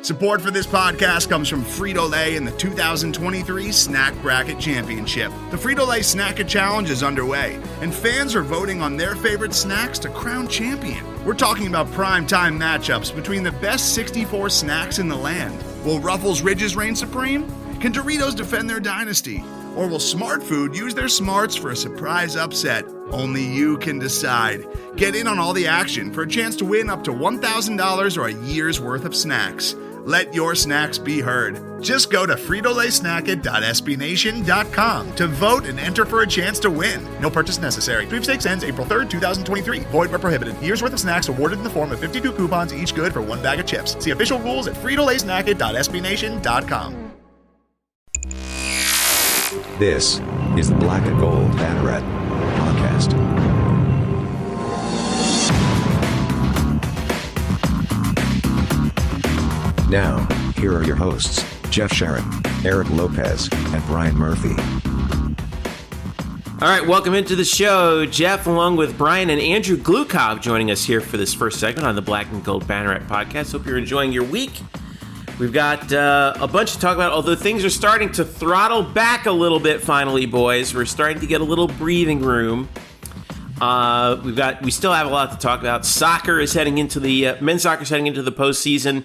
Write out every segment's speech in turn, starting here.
Support for this podcast comes from Frito-Lay and the 2023 Snack Bracket Championship. The Frito-Lay Snack-It Challenge is underway, and fans are voting on their favorite snacks to crown champion. We're talking about prime-time matchups between the best 64 snacks in the land. Will Ruffles Ridges reign supreme? Can Doritos defend their dynasty? Or will Smart Food use their smarts for a surprise upset? Only you can decide. Get in on all the action for a chance to win up to $1,000 or a year's worth of snacks. Let your snacks be heard. Just go to fritolaysnacket.sbnation.com to vote and enter for a chance to win. No purchase necessary. Sweepstakes ends April 3rd, 2023. Void where prohibited. Year's worth of snacks awarded in the form of 52 coupons, each good for one bag of chips. See official rules at fritolaysnacket.sbnation.com. This is the Black Gold Banneret Podcast. Now, here are your hosts, Jeff Sharon, Eric Lopez, and Brian Murphy. All right, welcome into the show. Jeff, along with Brian and Andrew Glukov, joining us here for this first segment on the Black and Gold Banneret Podcast. Hope you're enjoying your week. We've got a bunch to talk about, although things are starting to throttle back a little bit finally, boys. We're starting to get a little breathing room. We still have a lot to talk about. Soccer is heading into the men's soccer is heading into the postseason.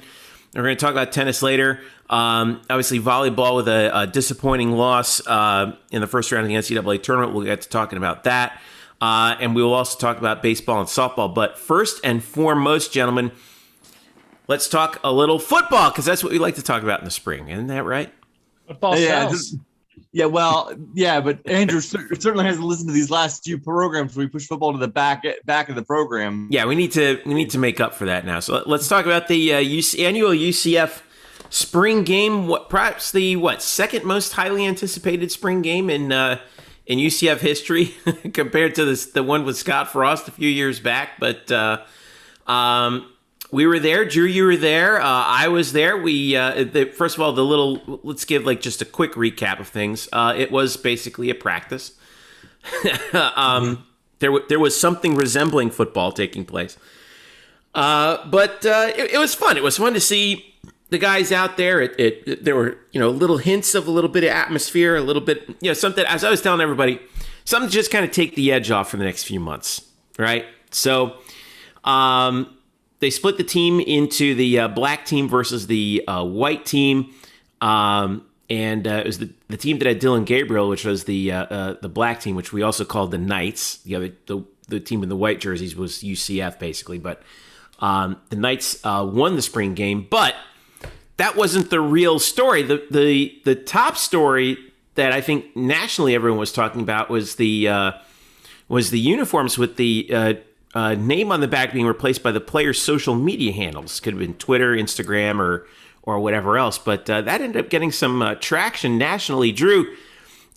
We're going to talk about tennis later. Obviously, volleyball with a disappointing loss in the first round of the NCAA Tournament. We'll get to talking about that. And we will also talk about baseball and softball. But first and foremost, gentlemen, let's talk a little football, because that's what we like to talk about in the spring. Isn't that right? Football sells. But Andrew certainly hasn't listened to these last few programs where we push football to the back of the program. Yeah, we need to make up for that now. So let's talk about the annual UCF spring game. Perhaps the second most highly anticipated spring game in UCF history compared to the one with Scott Frost a few years back. But we were there. Drew, you were there. I was there. First of all, let's give just a quick recap of things. It was basically a practice. There was something resembling football taking place. But it was fun. It was fun to see the guys out there. There were, little hints of a little bit of atmosphere, a little bit, something, as I was telling everybody, something to just kind of take the edge off for the next few months. Right. So, they split the team into the black team versus the white team, and it was the team that had Dylan Gabriel, which was the black team, which we also called the Knights. The team in the white jerseys was UCF, basically, but the Knights won the spring game. But that wasn't the real story. The top story that I think nationally everyone was talking about was the uniforms with the name on the back being replaced by the players' social media handles. Could have been Twitter, Instagram, or whatever else. But that ended up getting some traction nationally. Drew,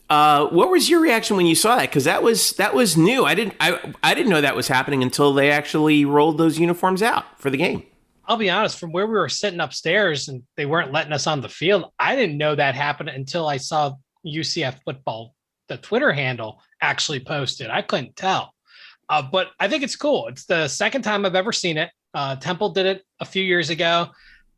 what was your reaction when you saw that? Because that was new. I didn't know that was happening until they actually rolled those uniforms out for the game. I'll be honest, from where we were sitting upstairs and they weren't letting us on the field, I didn't know that happened until I saw UCF football, the Twitter handle, actually posted. I couldn't tell. But I think it's cool. It's the second time I've ever seen it. Temple did it a few years ago,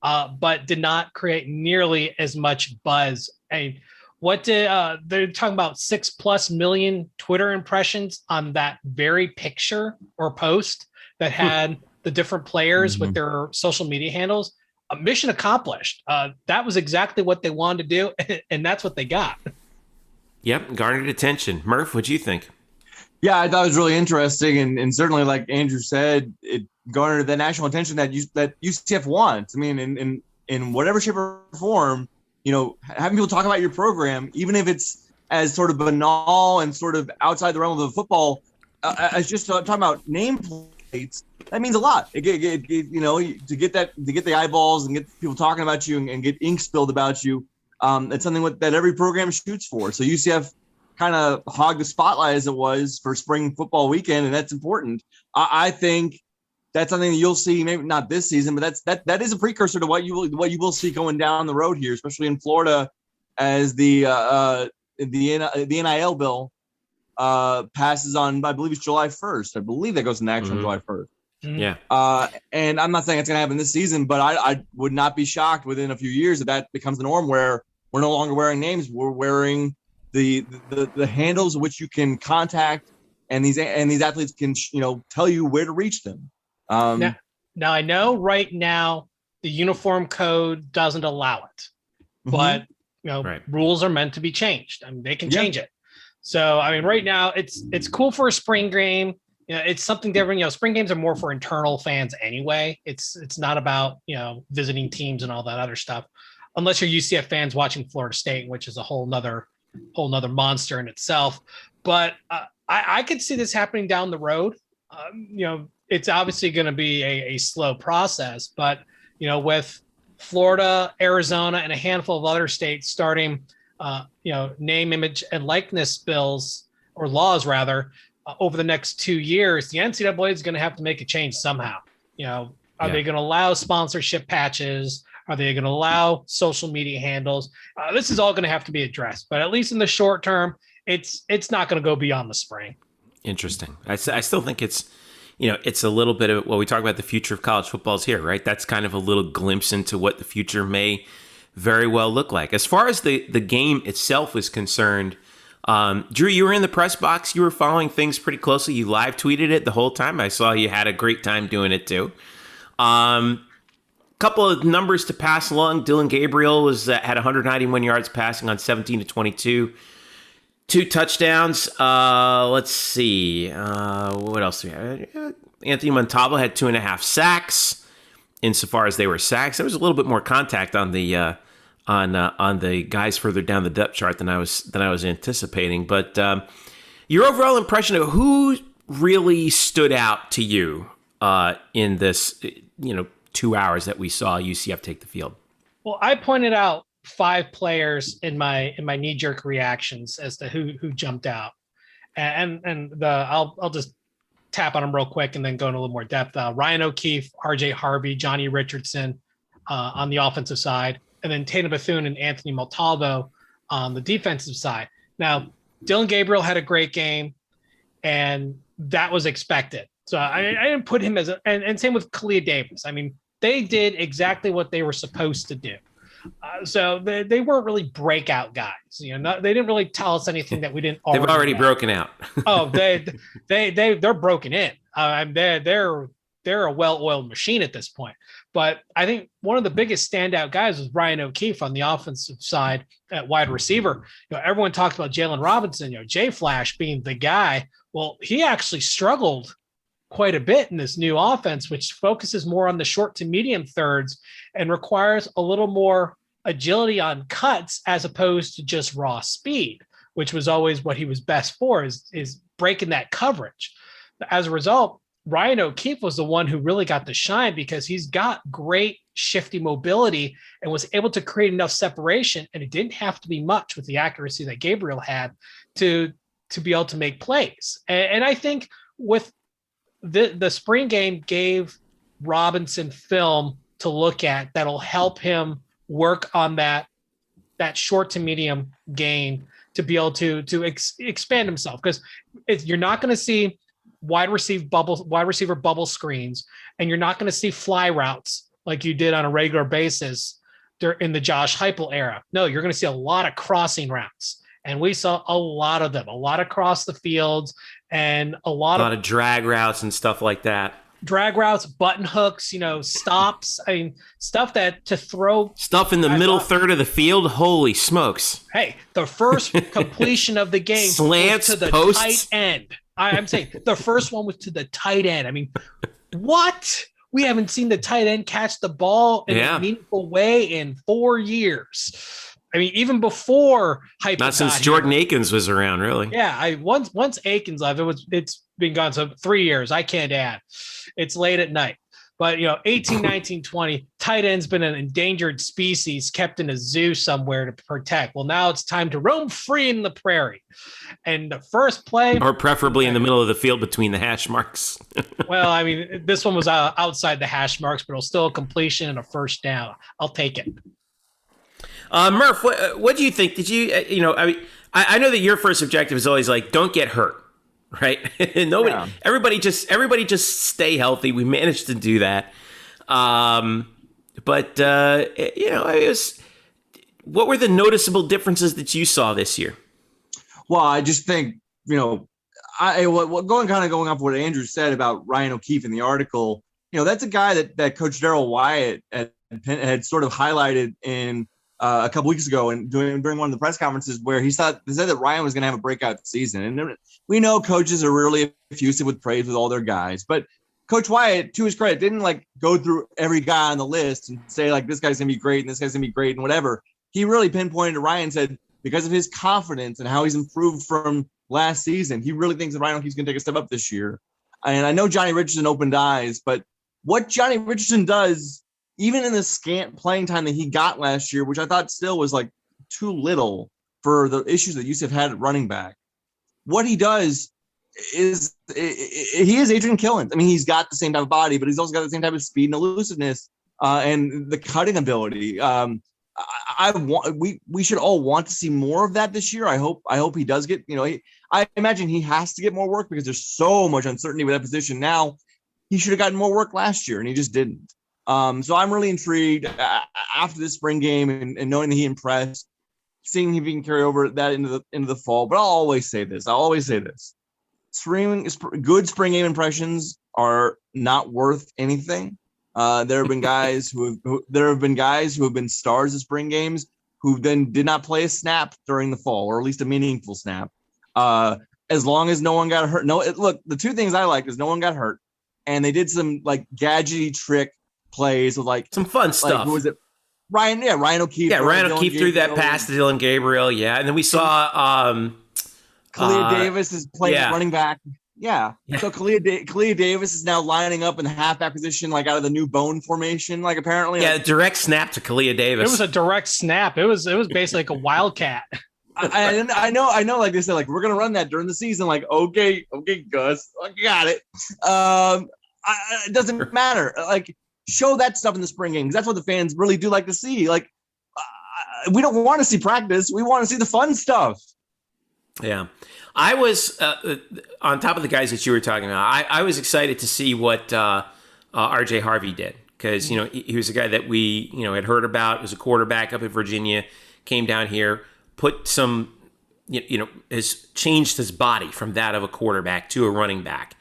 but did not create nearly as much buzz. They're talking about 6+ million Twitter impressions on that very picture or post that had the different players with their social media handles. Mission accomplished. That was exactly what they wanted to do, and that's what they got. Yep, garnered attention. Murph, what'd you think? Yeah, I thought it was really interesting, and certainly, like Andrew said, it garnered the national attention that UCF wants. I mean, in whatever shape or form, having people talk about your program, even if it's as sort of banal and sort of outside the realm of the football, as just talking about nameplates, that means a lot. To get the eyeballs and get people talking about you and get ink spilled about you, it's something that every program shoots for. So UCF kind of hog the spotlight as it was for spring football weekend, and that's important. I think that's something that you'll see, maybe not this season, but that is a precursor to what you will see going down the road here, especially in Florida, as the NIL bill passes on, I believe it's July 1st. I believe that goes into action on July 1st. Yeah. And I'm not saying it's going to happen this season, but I would not be shocked within a few years if that becomes the norm, where we're no longer wearing names. We're wearing the handles which you can contact, and these athletes can tell you where to reach them. Now I know right now the uniform code doesn't allow it, but rules are meant to be changed. I mean, they can change it. So I mean, right now it's cool for a spring game. It's something different. Spring games are more for internal fans anyway. It's not about visiting teams and all that other stuff, unless you're UCF fans watching Florida State, which is a whole nother monster in itself. But I could see this happening down the road. It's obviously going to be a slow process, but with Florida, Arizona, and a handful of other states starting, name, image, and likeness bills or laws rather over the next 2 years, the NCAA is going to have to make a change somehow. Are they going to allow sponsorship patches? Are they going to allow social media handles? This is all going to have to be addressed, but at least in the short term, it's not going to go beyond the spring. Interesting. I still think it's a little bit of, we talk about the future of college football is here, right? That's kind of a little glimpse into what the future may very well look like. As far as the game itself is concerned, Drew, you were in the press box. You were following things pretty closely. You live tweeted it the whole time. I saw you had a great time doing it too. Couple of numbers to pass along. Dylan Gabriel had 191 yards passing on 17 to 22. 2 touchdowns. Let's see. What else do we have? Anthony Montalvo had 2.5 sacks. Insofar as they were sacks, there was a little bit more contact on the guys further down the depth chart than I was anticipating. But your overall impression of who really stood out to you in this 2 hours that we saw UCF take the field? Well, I pointed out 5 players in my knee-jerk reactions as to who jumped out, and I'll just tap on them real quick and then go into a little more depth. Ryan O'Keefe, RJ Harvey, Johnny Richardson on the offensive side, and then Tatum Bethune and Anthony Montalvo on the defensive side. Now, Dylan Gabriel had a great game, and that was expected. So I didn't put him and same with Kalia Davis. I mean, they did exactly what they were supposed to do. So they weren't really breakout guys. They didn't really tell us anything that we didn't already They've already know. broken out. Oh, they're broken in. They're a well-oiled machine at this point. But I think one of the biggest standout guys was Ryan O'Keefe on the offensive side at wide receiver. Everyone talks about Jalen Robinson, Jay Flash being the guy. Well, he actually struggled quite a bit in this new offense, which focuses more on the short to medium thirds and requires a little more agility on cuts as opposed to just raw speed, which was always what he was best for, is breaking that coverage. As a result, Ryan O'Keefe was the one who really got the shine because he's got great shifty mobility and was able to create enough separation, and it didn't have to be much with the accuracy that Gabriel had to be able to make plays. And I think with the spring game gave Robinson film to look at that'll help him work on that short to medium game to be able to expand himself, because you're not going to see wide receiver bubble screens, and you're not going to see fly routes like you did on a regular basis in the Josh Heupel era. No, you're going to see a lot of crossing routes, and we saw a lot of them, a lot across the fields, and a lot of drag routes and stuff like that. Drag routes, button hooks, stops. I mean, stuff to throw stuff in the middle third of the field. Holy smokes! Hey, the first completion of the game slants was to the posts. Tight end. I'm saying the first one was to the tight end. I mean, what? We haven't seen the tight end catch the ball in a meaningful way in 4 years. I mean, even before Heupel not since Jordan Akins was around, really. Yeah, once Akins left, it's been gone. So 3 years. I can't add. It's late at night. But 18, 19, 20, tight end's been an endangered species kept in a zoo somewhere to protect. Well, now it's time to roam free in the prairie. And the first play, or preferably in the middle of the field between the hash marks. Well, I mean, this one was outside the hash marks, but it'll still a completion and a first down. I'll take it. Murph, what do you think? Did you, I know that your first objective is always like, don't get hurt. right? Everybody just stay healthy. We managed to do that. But what were the noticeable differences that you saw this year? Well, I just think, going off what Andrew said about Ryan O'Keefe in the article, that's a guy that Coach Darrell Wyatt had sort of highlighted in a couple weeks ago and during one of the press conferences where he said that Ryan was going to have a breakout season. And we know coaches are really effusive with praise with all their guys, but Coach Wyatt, to his credit, didn't go through every guy on the list and say this guy's going to be great and this guy's going to be great and whatever. He really pinpointed to Ryan and said, because of his confidence and how he's improved from last season, he really thinks that Ryan O'Keefe's going to take a step up this year. And I know Johnny Richardson opened eyes, but what Johnny Richardson does, even in the scant playing time that he got last year, which I thought still was too little for the issues that UCF had at running back, what he does is he is Adrian Killens. I mean, he's got the same type of body, but he's also got the same type of speed and elusiveness and the cutting ability. We should all want to see more of that this year. I hope he does get, I imagine he has to get more work because there's so much uncertainty with that position now. He should have gotten more work last year and he just didn't. So I'm really intrigued after this spring game and knowing that he impressed, seeing if he can carry over that into the fall. But I'll always say this. Good spring game impressions are not worth anything. There have been guys who have been stars of spring games who then did not play a snap during the fall, or at least a meaningful snap. As long as no one got hurt. Look, the two things I liked is no one got hurt, and they did some gadgety trick plays with some fun stuff. Who was it? Ryan O'Keefe. Yeah, Ryan O'Keefe threw that pass to Dylan Gabriel. Yeah, and then we saw Kalia Davis is playing running back. Yeah. So Kalia Davis is now lining up in the halfback position, out of the new bone formation, apparently. Yeah, direct snap to Kalia Davis. It was a direct snap. It was basically like a wildcat. I know. Like they said, we're gonna run that during the season. Okay, Gus, I got it. It doesn't matter. Show that stuff in the spring game because that's what the fans really do like to see. We don't want to see practice. We want to see the fun stuff. Yeah. I was, on top of the guys that you were talking about, I was excited to see what RJ Harvey did because, he was a guy that we, had heard about, was a quarterback up in Virginia, came down here, put some, has changed his body from that of a quarterback to a running back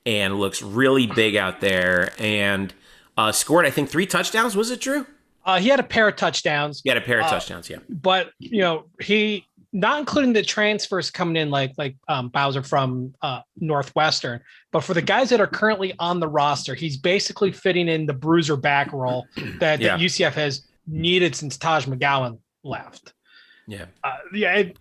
and looks really big out there and scored, I think, 3 touchdowns. Was it true? He had a pair of touchdowns. He had a pair of touchdowns, yeah. But, he... not including the transfers coming in like Bowser from Northwestern, but for the guys that are currently on the roster, he's basically fitting in the bruiser back role that UCF has needed since Taj McGowan left. Yeah.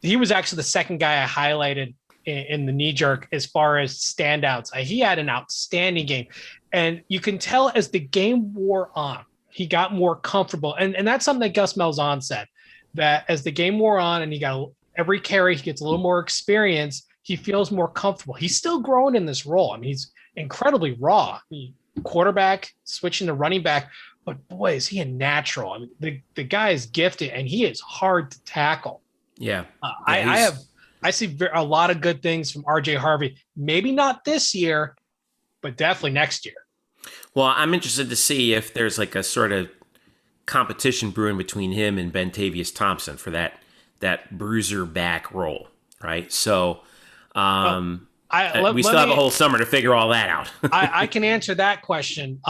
He was actually the second guy I highlighted in the knee jerk as far as standouts. He had an outstanding game, and you can tell as the game wore on, he got more comfortable. And that's something that Gus Malzahn said, that as the game wore on and he got every carry, he gets a little more experience, he feels more comfortable. He's still growing in this role. I mean, he's incredibly raw. Quarterback, switching to running back, but boy, is he a natural. I mean, the guy is gifted and he is hard to tackle. Yeah. I see a lot of good things from RJ Harvey. Maybe not this year, but definitely next year. Well, I'm interested to see if there's a sort of competition brewing between him and Bentavious Thompson for that bruiser back role, right? So we still have a whole summer to figure all that out. I can answer that question.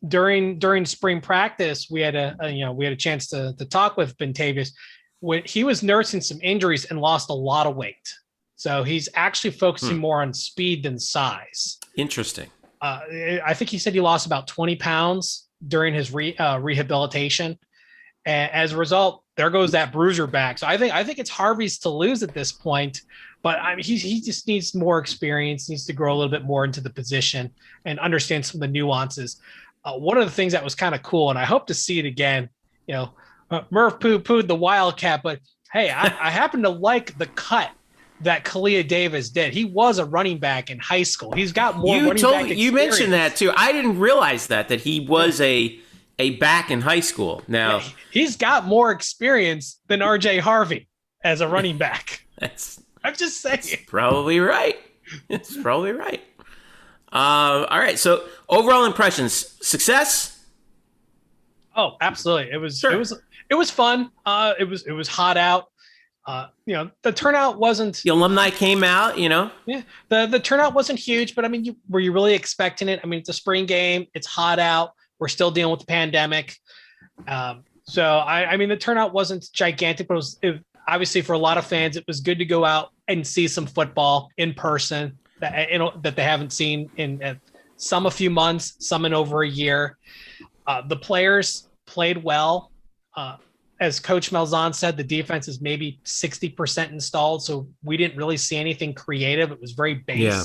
During spring practice, we had a chance to talk with Bentavious. When he was nursing some injuries and lost a lot of weight, so he's actually focusing more on speed than size. Interesting. I think he said he lost about 20 pounds during his rehabilitation, and as a result, there goes that bruiser back. So I think it's Harvey's to lose at this point, but I mean he just needs more experience, needs to grow a little bit more into the position and understand some of the nuances. One of the things that was kind of cool, and I hope to see it again, Murph poo-pooed the Wildcat, but hey, I happen to like the cut that Kalia Davis did. He was a running back in high school. He's got more running back experience. You mentioned that too. I didn't realize that he was a back in high school. Now he's got more experience than RJ Harvey as a running back. I'm just saying. Probably right. It's probably right. All right. So overall impressions, success? Oh, absolutely. It was fun. It was hot out. The turnout wasn't. The alumni came out. Yeah, the turnout wasn't huge, but I mean, were you really expecting it? I mean, it's a spring game. It's hot out. We're still dealing with the pandemic. So I mean, the turnout wasn't gigantic, but obviously for a lot of fans, it was good to go out and see some football in person that they haven't seen in some a few months, some in over a year. The players played well. As Coach Malzahn said, the defense is maybe 60% installed, so we didn't really see anything creative. It was very base. Yeah.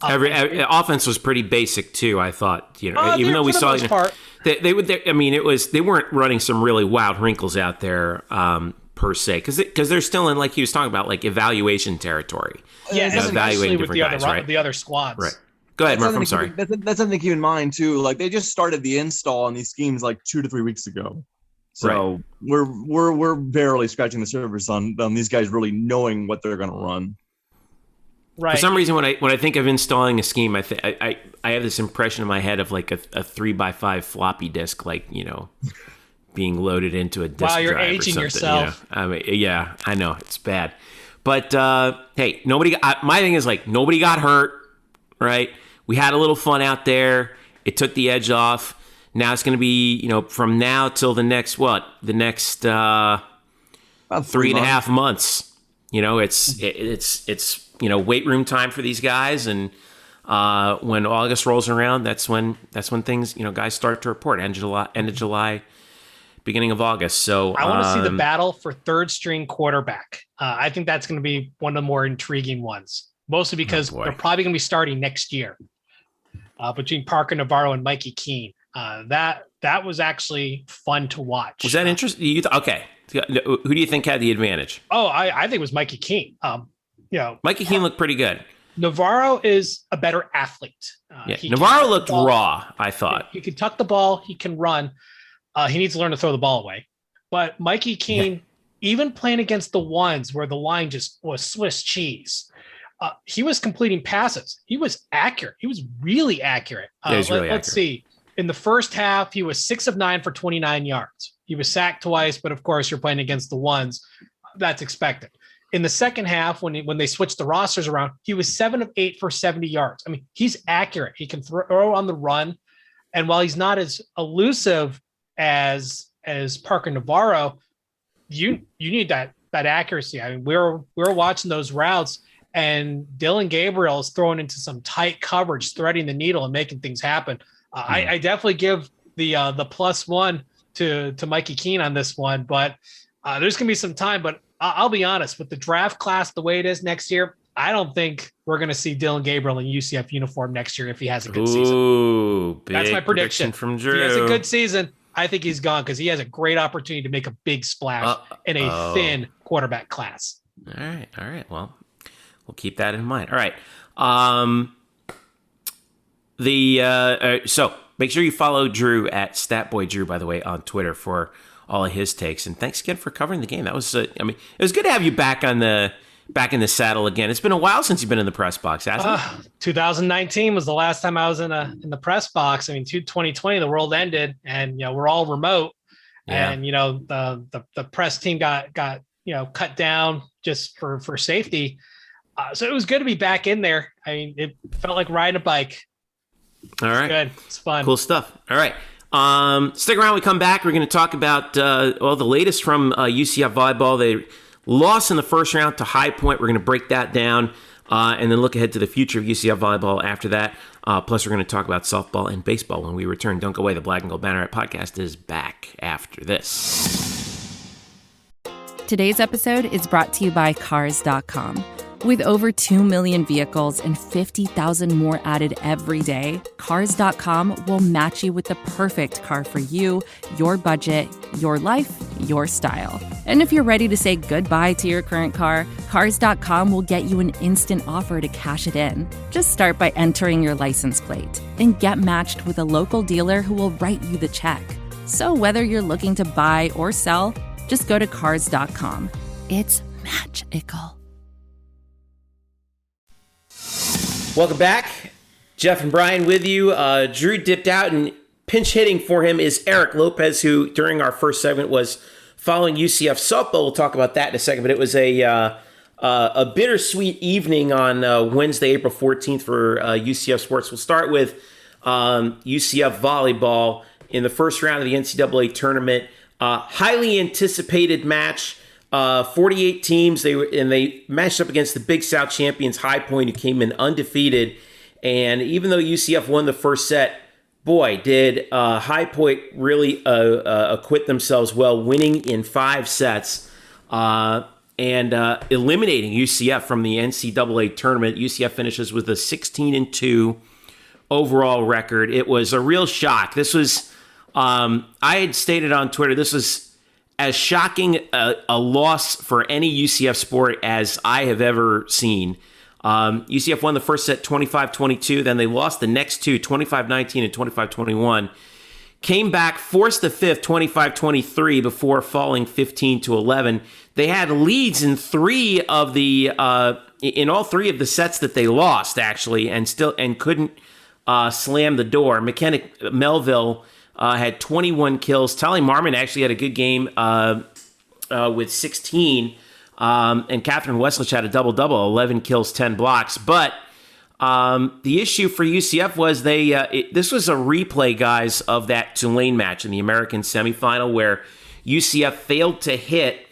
Every offense was pretty basic too. I thought, even though we saw, they weren't running some really wild wrinkles out there per se, because they're still in, like he was talking about, like evaluation territory. Yeah, evaluating different guys, right? The other squads, right? Go ahead, Murph. I'm sorry. That's something to keep in mind too. Like they just started the install on these schemes like 2 to 3 weeks ago. So we're barely scratching the surface on these guys really knowing what they're going to run. Right. For some reason, when I think of installing a scheme, I have this impression in my head of like a 3x5 floppy disk, like being loaded into a disk drive. Wow, you're aging yourself. I mean, yeah, I know it's bad, but hey, my thing is like nobody got hurt, right? We had a little fun out there. It took the edge off. Now it's going to be, from now till the next about 3.5 months. It's weight room time for these guys, and when August rolls around, that's when things, guys start to report. End of July, beginning of August. So I want to see the battle for third string quarterback. I think that's going to be one of the more intriguing ones, mostly because they're probably going to be starting next year between Parker Navarro and Mikey Keene. That was actually fun to watch. Was that interesting? Okay. Who do you think had the advantage? Oh, I think it was Mikey Keene. Mikey Keene looked pretty good. Navarro is a better athlete. Navarro looked raw, I thought. He can tuck the ball. He can run. He needs to learn to throw the ball away. But Mikey Keene, even playing against the ones where the line just was Swiss cheese, he was completing passes. He was accurate. He was really accurate. Let's see. In the first half, he was 6 of 9 for 29 yards. He was sacked twice, but of course, you're playing against the ones. That's expected. In the second half, when they switched the rosters around, he was 7 of 8 for 70 yards. I mean, he's accurate. He can throw on the run. And while he's not as elusive as Parker Navarro, you need that accuracy. I mean, we're watching those routes, and Dylan Gabriel is throwing into some tight coverage, threading the needle and making things happen. I definitely give the +1 to Mikey Keene on this one, but there's going to be some time. But I'll be honest, with the draft class the way it is next year, I don't think we're going to see Dylan Gabriel in UCF uniform next year if he has a good season. That's my prediction from Drew. If he has a good season, I think he's gone because he has a great opportunity to make a big splash in a thin quarterback class. All right. Well, we'll keep that in mind. All right. So make sure you follow Drew at StatBoyDrew, by the way, on Twitter for all of his takes. And thanks again for covering the game. That was, it was good to have you back in the saddle again. It's been a while since you've been in the press box, hasn't it? 2019 was the last time I was in the press box. I mean, 2020, the world ended, and we're all remote, and the press team got cut down just for safety. So it was good to be back in there. I mean, it felt like riding a bike. All right. Good. It's fun. Cool stuff. All right. Stick around. We come back. We're going to talk about the latest from UCF Volleyball. They lost in the first round to High Point. We're going to break that down and then look ahead to the future of UCF Volleyball after that. Plus, we're going to talk about softball and baseball when we return. Don't go away. The Black Gold Banneret Podcast is back after this. Today's episode is brought to you by Cars.com. With over 2 million vehicles and 50,000 more added every day, Cars.com will match you with the perfect car for you, your budget, your life, your style. And if you're ready to say goodbye to your current car, Cars.com will get you an instant offer to cash it in. Just start by entering your license plate and get matched with a local dealer who will write you the check. So whether you're looking to buy or sell, just go to Cars.com. It's magical. Welcome back. Jeff and Brian with you. Drew dipped out, and pinch hitting for him is Eric Lopez, who during our first segment was following UCF Softball. We'll talk about that in a second, but it was a bittersweet evening on Wednesday, April 14th for UCF sports. We'll start with UCF Volleyball in the first round of the NCAA Tournament. Highly anticipated match. 48 teams. They matched up against the Big South champions High Point, who came in undefeated. And even though UCF won the first set, boy, did High Point really acquit themselves well, winning in 5 sets and eliminating UCF from the NCAA Tournament. UCF finishes with a 16-2 overall record. It was a real shock. This was, I had stated on Twitter, this was as shocking a loss for any UCF sport as I have ever seen. UCF won the first set 25-22, then they lost the next two, 25-19 and 25-21. Came back, forced the fifth, 25-23, before falling 15-11. They had leads in all three of the sets that they lost, actually, and couldn't slam the door. McKenna Melville had 21 kills. Tally Marmon actually had a good game with 16. And Catherine Westlich had a double-double, 11 kills, 10 blocks. But the issue for UCF was this was a replay, guys, of that Tulane match in the American semifinal where UCF failed to hit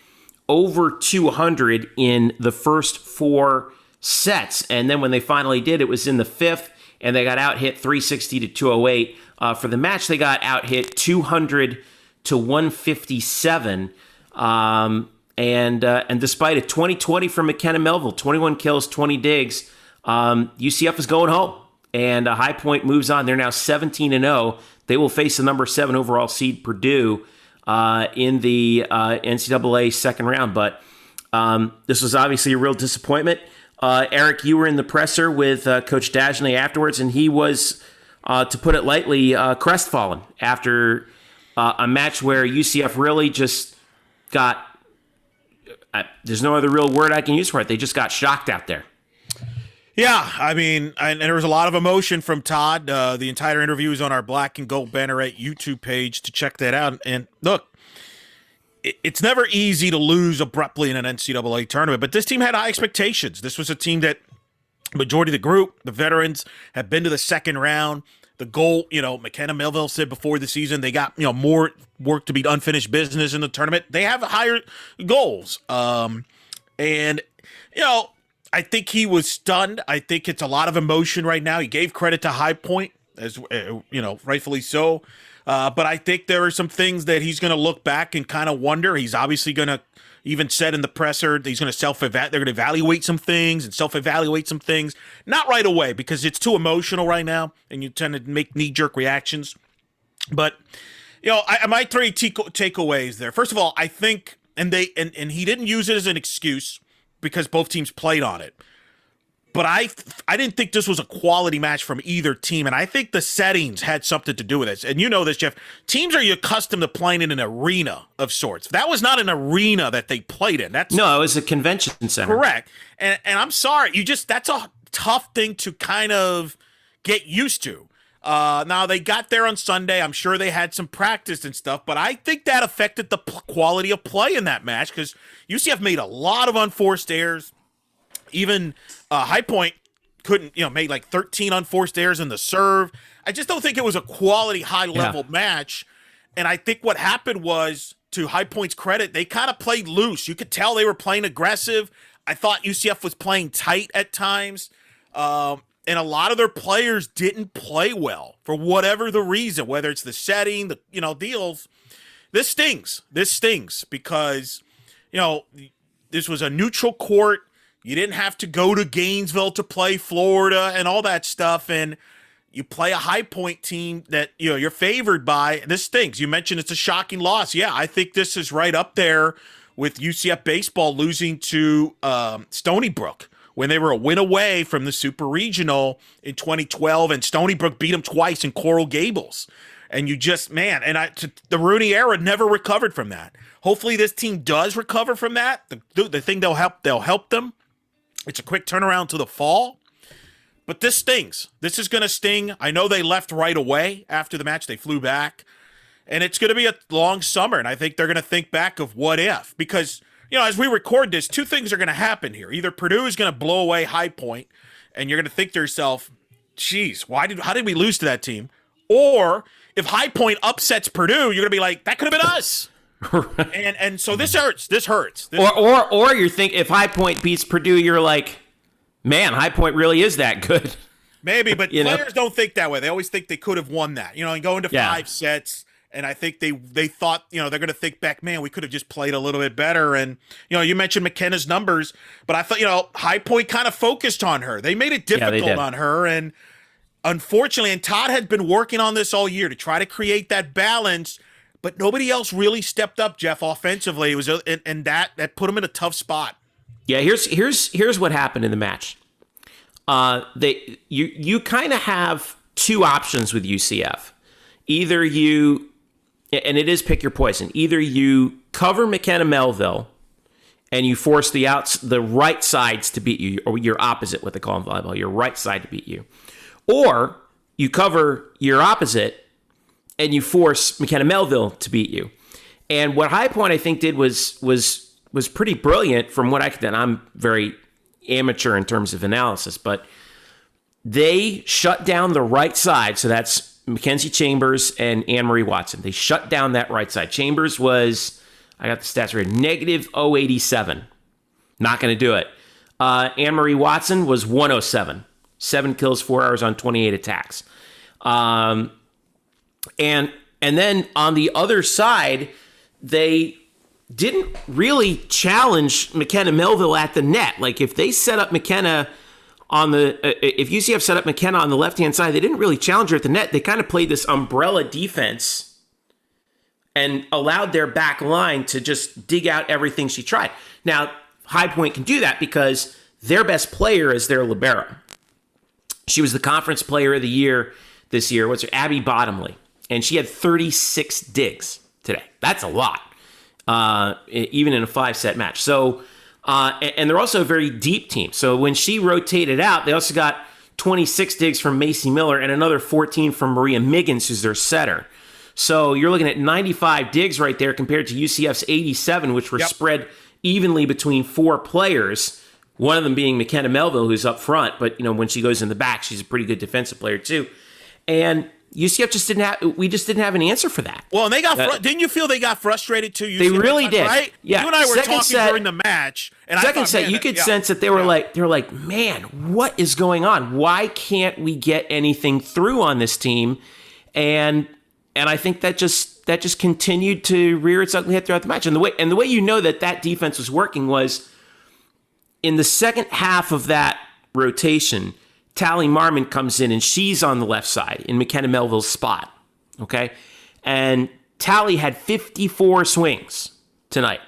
over 200 in the first 4 sets. And then when they finally did, it was in the 5th, and they got out-hit 360-208. For the match, they got out-hit 200-157. And despite a 20-20 from McKenna Melville, 21 kills, 20 digs, UCF is going home. And High Point moves on. They're now 17-0. They will face the number 7 overall seed Purdue in the NCAA second round. But this was obviously a real disappointment. Eric, you were in the presser with Coach Dagenais afterwards, and he was, to put it lightly, crestfallen after a match where UCF really just got, there's no other real word I can use for it. They just got shocked out there. Yeah, I mean, and there was a lot of emotion from Todd. The entire interview is on our Black and Gold Banneret YouTube page to check that out. And look, it's never easy to lose abruptly in an NCAA tournament, but this team had high expectations. This was a team that majority of the group, the veterans, have been to the second round. The goal, McKenna Melville said before the season, they got, more work to be unfinished business in the tournament. They have higher goals. I think he was stunned. I think it's a lot of emotion right now. He gave credit to High Point, as rightfully so. But I think there are some things that he's going to look back and kind of wonder. He's obviously going to, even said in the presser, he's going to they're going to evaluate some things and self-evaluate some things. Not right away, because it's too emotional right now, and you tend to make knee-jerk reactions. But, my 3 takeaways there. First of all, I think, and he didn't use it as an excuse because both teams played on it. But I didn't think this was a quality match from either team, and I think the settings had something to do with this. And you know this, Jeff. Teams are accustomed to playing in an arena of sorts. That was not an arena that they played in. No, it was a convention center. Correct. And I'm sorry, that's a tough thing to kind of get used to. Now, they got there on Sunday. I'm sure they had some practice and stuff, but I think that affected the quality of play in that match because UCF made a lot of unforced errors. Even High Point couldn't, made like 13 unforced errors in the serve. I just don't think it was a quality, high-level match. And I think what happened was, to High Point's credit, they kind of played loose. You could tell they were playing aggressive. I thought UCF was playing tight at times. And a lot of their players didn't play well for whatever the reason, whether it's the setting, the deals. This stings. Because, this was a neutral court. You didn't have to go to Gainesville to play Florida and all that stuff. And you play a High Point team that, you're favored by. This stinks. You mentioned it's a shocking loss. Yeah, I think this is right up there with UCF baseball losing to Stony Brook when they were a win away from the Super Regional in 2012. And Stony Brook beat them twice in Coral Gables. And you just, the Rooney era never recovered from that. Hopefully this team does recover from that. The thing they'll help them. It's a quick turnaround to the fall. But this stings. This is going to sting. I know they left right away after the match. They flew back. And it's going to be a long summer. And I think they're going to think back of what if. Because, as we record this, two things are going to happen here. Either Purdue is going to blow away High Point, and you're going to think to yourself, geez, how did we lose to that team? Or if High Point upsets Purdue, you're going to be like, that could have been us. and so this hurts. This hurts. Or you think if High Point beats Purdue, you're like, man, High Point really is that good. Maybe, but players don't think that way. They always think they could have won that. And go into 5 sets, and I think they thought, they're going to think back, man, we could have just played a little bit better. And, you mentioned McKenna's numbers, but I thought, High Point kind of focused on her. They made it difficult on her, and unfortunately, and Todd had been working on this all year to try to create that balance, but nobody else really stepped up, Jeff, offensively. It was, and that put him in a tough spot. Yeah, here's what happened in the match. You kind of have two options with UCF. Either you, and it is pick your poison. Either you cover McKenna Melville and you force the right sides to beat you, or your opposite, what they call in volleyball, your right side to beat you, or you cover your opposite and you force McKenna Melville to beat you. And what High Point, I think, did was pretty brilliant from what I could. And I'm very amateur in terms of analysis, but they shut down the right side. So that's Mackenzie Chambers and Anne-Marie Watson. They shut down that right side. Chambers was, I got the stats right, negative 087. Not going to do it. Anne-Marie Watson was 107. 7 kills, 4 hours on 28 attacks. And then on the other side, they didn't really challenge McKenna Melville at the net. Like if they set up McKenna if UCF set up McKenna on the left-hand side, they didn't really challenge her at the net. They kind of played this umbrella defense and allowed their back line to just dig out everything she tried. Now, High Point can do that because their best player is their libero. She was the conference player of the year this year. What's her? Abby Bottomley. And she had 36 digs today. That's a lot, even in a 5-set match. So, and they're also a very deep team. So when she rotated out, they also got 26 digs from Macy Miller and another 14 from Maria Miggins, who's their setter. So you're looking at 95 digs right there compared to UCF's 87, which were spread evenly between 4 players. One of them being McKenna Melville, who's up front, but when she goes in the back, she's a pretty good defensive player too. And UCF just didn't have an answer for that. Well, and they got didn't you feel they got frustrated too? They really did. Right? Yeah. You and I were talking during the match, and second set, you could sense that they were like, man, what is going on? Why can't we get anything through on this team? And I think that just continued to rear its ugly head throughout the match. And the way you know that defense was working was in the second half of that rotation. Tally Marmon comes in and she's on the left side in McKenna Melville's spot. Okay. And Tally had 54 swings tonight.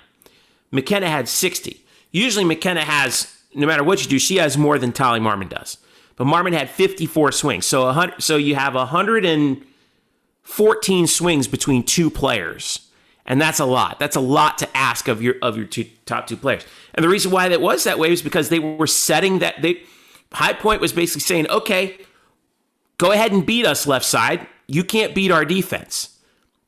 McKenna had 60. Usually McKenna has, no matter what you do, she has more than Tally Marmon does. But Marmon had 54 swings. So you have 114 swings between 2 players. And that's a lot. That's a lot to ask of your top 2 players. And the reason why that was that way was because they were setting that High Point was basically saying, okay, go ahead and beat us left side. You can't beat our defense.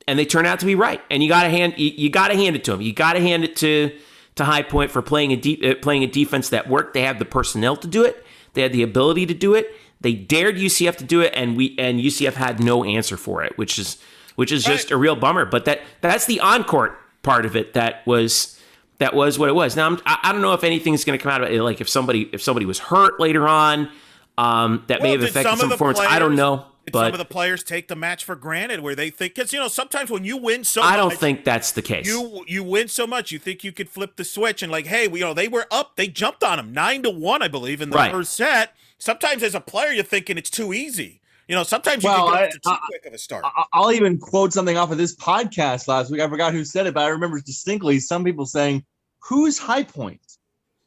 And they turn out to be right. And you got to hand it to them. You got to hand it to High Point for playing a defense that worked. They had the personnel to do it. They had the ability to do it. They dared UCF to do it, and UCF had no answer for it, which is just a real bummer. But that's the on-court part of it that was what it was. Now I don't know if anything's going to come out of it. Like if somebody was hurt later on, that may have affected some performance. I don't know. But some of the players take the match for granted, where they think, because sometimes when you win so I don't think that's the case. You win so much, you think you could flip the switch and hey, they were up, they jumped on them 9-1, I believe, in the first set. Sometimes as a player, you're thinking it's too easy. Sometimes you can get too quick of a start. I'll even quote something off of this podcast last week. I forgot who said it, but I remember distinctly some people saying, "Who's High Point?"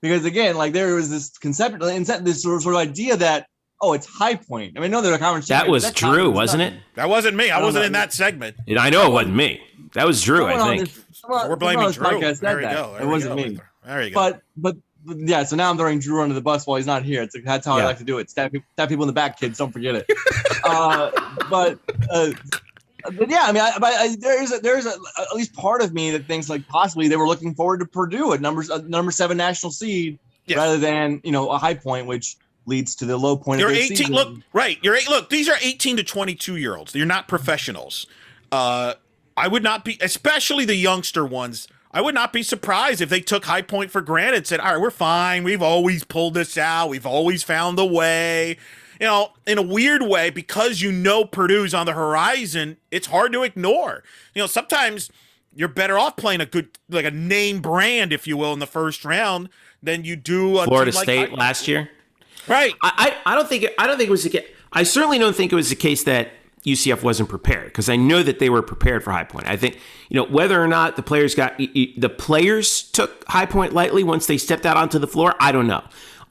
Because again, there was this concept, this sort of idea that, oh, it's High Point. I mean, no, they're a conference. That was Drew, wasn't it? That wasn't me. I wasn't in that segment. I know it wasn't me. That was Drew, I think. We're blaming Drew. There you go. It wasn't me. There you go. yeah. So now I'm throwing Drew under the bus while he's not here. That's how I like to do it. Stab people in the back, kids. Don't forget it. But yeah, I mean, there's at least part of me that thinks like possibly they were looking forward to Purdue at number 7 national seed rather than a High Point, which leads to the low point of their 18. season. Look, these are 18 to 22 year olds. You're not professionals. I would not be, especially the youngster ones. I would not be surprised if they took High Point for granted, said, all right, we're fine. We've always pulled this out. We've always found the way. In a weird way, because Purdue's on the horizon, it's hard to ignore. Sometimes you're better off playing a name brand, if you will, in the first round than you do Florida State last year. Right. I don't think it was the case. I certainly don't think it was the case that UCF wasn't prepared, because I know that they were prepared for High Point. I think, whether or not the players took High Point lightly once they stepped out onto the floor, I don't know.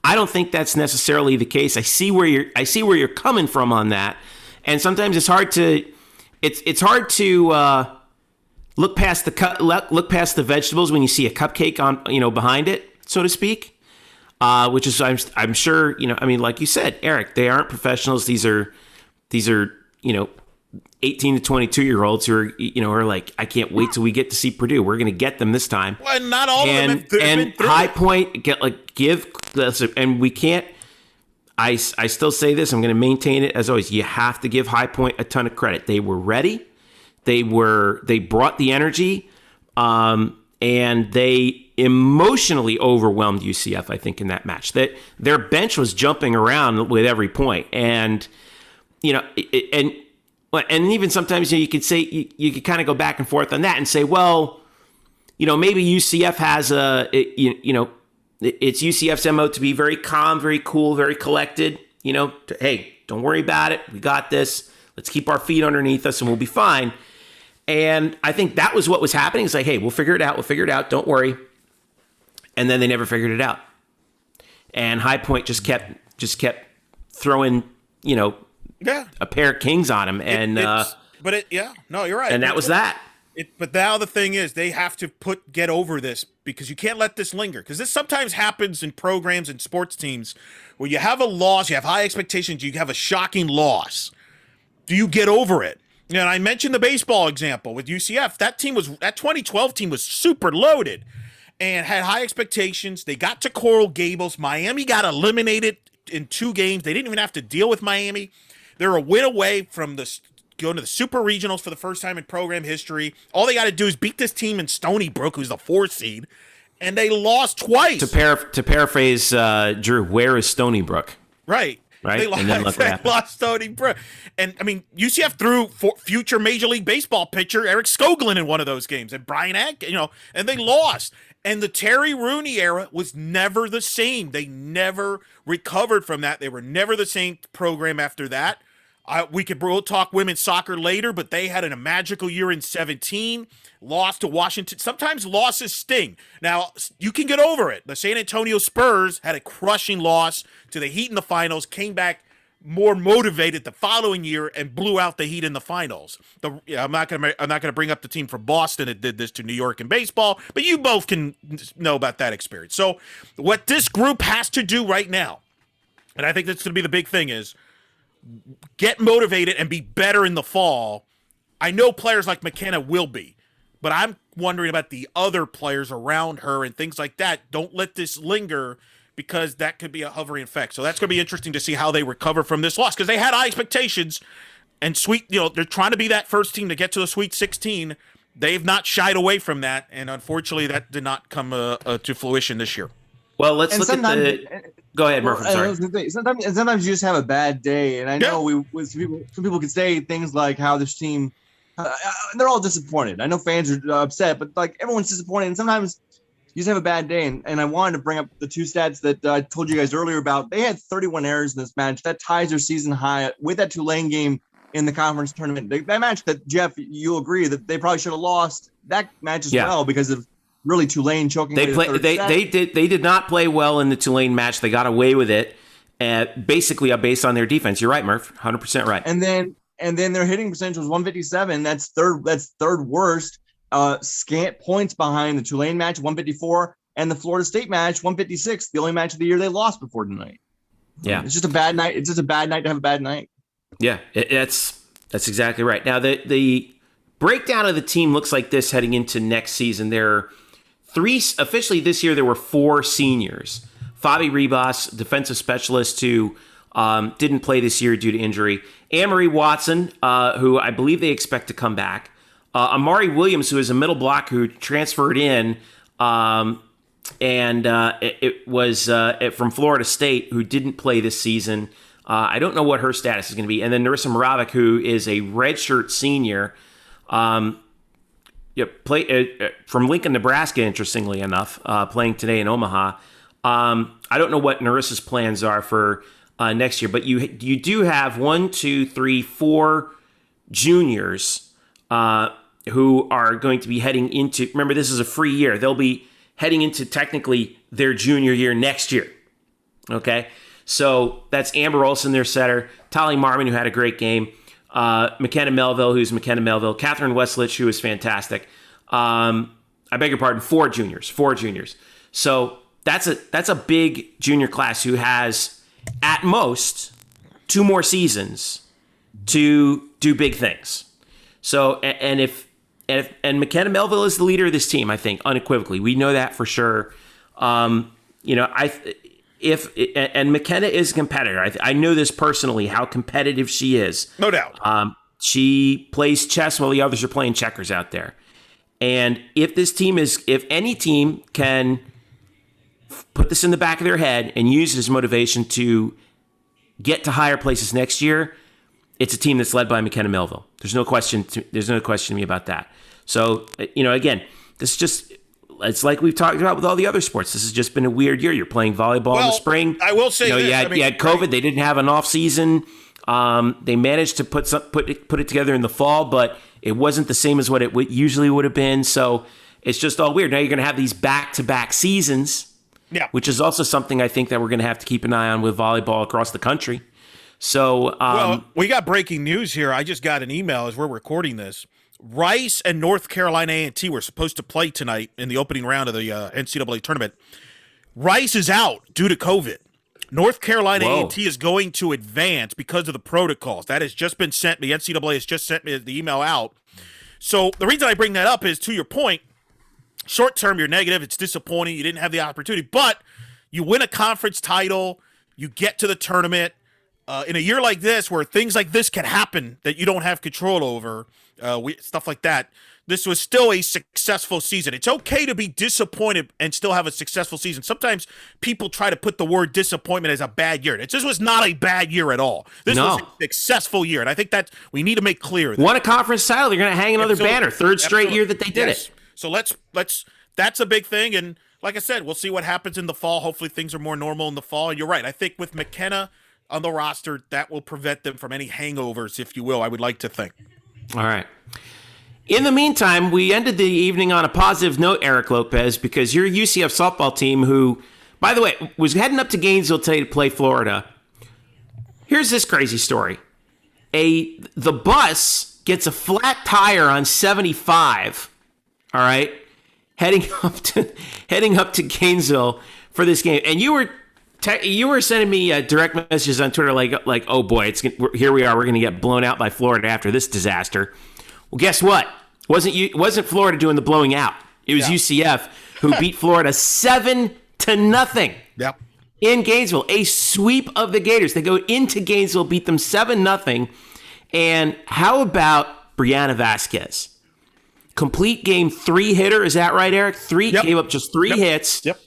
I don't think that's necessarily the case. I see where you're coming from on that, and sometimes it's hard to look past the vegetables when you see a cupcake on behind it, so to speak. Which is I'm sure like you said, Eric, they aren't professionals. These are 18 to 22 year olds who are like, I can't wait till we get to see Purdue. We're going to get them this time. Well, not all of them have been through High it. Point and we can't. I still say this. I'm going to maintain it as always. You have to give High Point a ton of credit. They were ready. They brought the energy, and they emotionally overwhelmed UCF. I think in that match, that their bench was jumping around with every point, and and even sometimes you could say you could kind of go back and forth on that and say, well, maybe UCF has it's UCF's MO to be very calm, very cool, very collected. Hey, don't worry about it. We got this. Let's keep our feet underneath us and we'll be fine. And I think that was what was happening. It's like, hey, we'll figure it out. We'll figure it out. Don't worry. And then they never figured it out. And High Point just kept throwing, a pair of kings on him. And you're right. And that was that. But now the thing is, they have to get over this, because you can't let this linger. Because this sometimes happens in programs and sports teams where you have a loss, you have high expectations, you have a shocking loss. Do you get over it? And I mentioned the baseball example with UCF. That 2012 team was super loaded and had high expectations. They got to Coral Gables. Miami got eliminated in 2 games. They didn't even have to deal with Miami. They're a win away from going to the Super Regionals for the first time in program history. All they got to do is beat this team in Stony Brook, who's the 4th seed, and they lost twice. To paraphrase Drew, where is Stony Brook? Right. They lost Stony Brook. And, UCF threw future Major League Baseball pitcher Eric Skoglund in one of those games, and Brian Ack, and they lost. And the Terry Rooney era was never the same. They never recovered from that. They were never the same program after that. We'll talk women's soccer later, but they had a magical year in 2017, lost to Washington. Sometimes losses sting. Now, you can get over it. The San Antonio Spurs had a crushing loss to the Heat in the finals, came back more motivated the following year and blew out the Heat in the finals. I'm not going to bring up the team from Boston that did this to New York in baseball, but you both can know about that experience. So what this group has to do right now, and I think that's going to be the big thing, is get motivated and be better in the fall. I know players like McKenna will be, but I'm wondering about the other players around her and things like that. Don't let this linger, because that could be a hovering effect. So that's going to be interesting to see how they recover from this loss, because they had high expectations and they're trying to be that first team to get to the Sweet 16. They've not shied away from that, and unfortunately that did not come to fruition this year. Well, let's look at the. Go ahead, Murph. I'm sorry. Sometimes you just have a bad day, and I know some people could say things like how this team, they're all disappointed. I know fans are upset, but like everyone's disappointed, and sometimes you just have a bad day. And I wanted to bring up the 2 stats that I told you guys earlier about. They had 31 errors in this match. That ties their season high with that Tulane game in the conference tournament. That match that, Jeff, you'll agree that they probably should have lost that match as well, because of really Tulane choking. They did not play well in the Tulane match. They got away with it, basically based on their defense. You're right, Murph. 100% right. And then their hitting percentage was 157. That's third worst. Scant points behind the Tulane match, 154, and the Florida State match, 156, the only match of the year they lost before tonight. Yeah. It's just a bad night. It's just a bad night to have a bad night. Yeah, that's exactly right. Now, the breakdown of the team looks like this heading into next season. There are officially this year, there were 4 seniors. Fabi Ribas, defensive specialist who didn't play this year due to injury. Anne-Marie Watson, who I believe they expect to come back. Amari Williams, who is a middle blocker who transferred in, it was from Florida State, who didn't play this season. I don't know what her status is going to be. And then Narissa Moravec, who is a redshirt senior, from Lincoln, Nebraska, interestingly enough, playing today in Omaha. I don't know what Narissa's plans are for next year, but you do have 4 juniors who are going to be heading into, remember, this is a free year. They'll be heading into technically their junior year next year. Okay? So that's Amber Olson, their setter, Tali Marmon, who had a great game, McKenna Melville, who's McKenna Melville, Catherine Westlich, who is fantastic. I beg your pardon, 4 juniors. So that's a big junior class who has, at most, 2 more seasons to do big things. So, and McKenna Melville is the leader of this team, I think, unequivocally. We know that for sure. And McKenna is a competitor. I know this personally, how competitive she is. No doubt. She plays chess while the others are playing checkers out there. And if any team can put this in the back of their head and use it as motivation to get to higher places next year, it's a team that's led by McKenna Melville. There's no question to me about that. So, again, it's like we've talked about with all the other sports. This has just been a weird year. You're playing volleyball in the spring. I will say this. You had COVID. Right. They didn't have an off season. They managed to put it together in the fall, but it wasn't the same as what it usually would have been. So it's just all weird. Now you're going to have these back-to-back seasons, which is also something I think that we're going to have to keep an eye on with volleyball across the country. So, we got breaking news here. I just got an email as we're recording this. Rice and North Carolina A&T were supposed to play tonight in the opening round of the NCAA Tournament. Rice is out due to COVID. North Carolina A&T is going to advance because of the protocols. That has just been sent. The NCAA has just sent me the email out. So the reason I bring that up is, to your point, short term, you're negative. It's disappointing. You didn't have the opportunity. But you win a conference title. You get to the tournament. In a year like this, where things like this can happen that you don't have control over, stuff like that, this was still a successful season. It's okay to be disappointed and still have a successful season. Sometimes people try to put the word disappointment as a bad year. This was not a bad year at all. This was a successful year, and I think that we need to make clear. Won a conference title. They're going to hang another banner. Third straight year that they did it. So let's. That's a big thing, and like I said, we'll see what happens in the fall. Hopefully things are more normal in the fall. And you're right. I think with McKenna on the roster, that will prevent them from any hangovers, if you will, I would like to think. All right. In the meantime, we ended the evening on a positive note, Eric Lopez, because your UCF softball team, who, by the way, was heading up to Gainesville today to play Florida. Here's this crazy story. The bus gets a flat tire on 75, all right, heading up to Gainesville for this game. And you were sending me direct messages on Twitter like, oh boy, here we are. We're going to get blown out by Florida after this disaster. Well, guess what? Wasn't Florida doing the blowing out? It was UCF who beat Florida 7-0. Yep. In Gainesville, a sweep of the Gators. They go into Gainesville, beat them 7-0. And how about Brianna Vasquez? Complete game 3-hitter. Is that right, Eric? Gave up just 3 hits. Yep.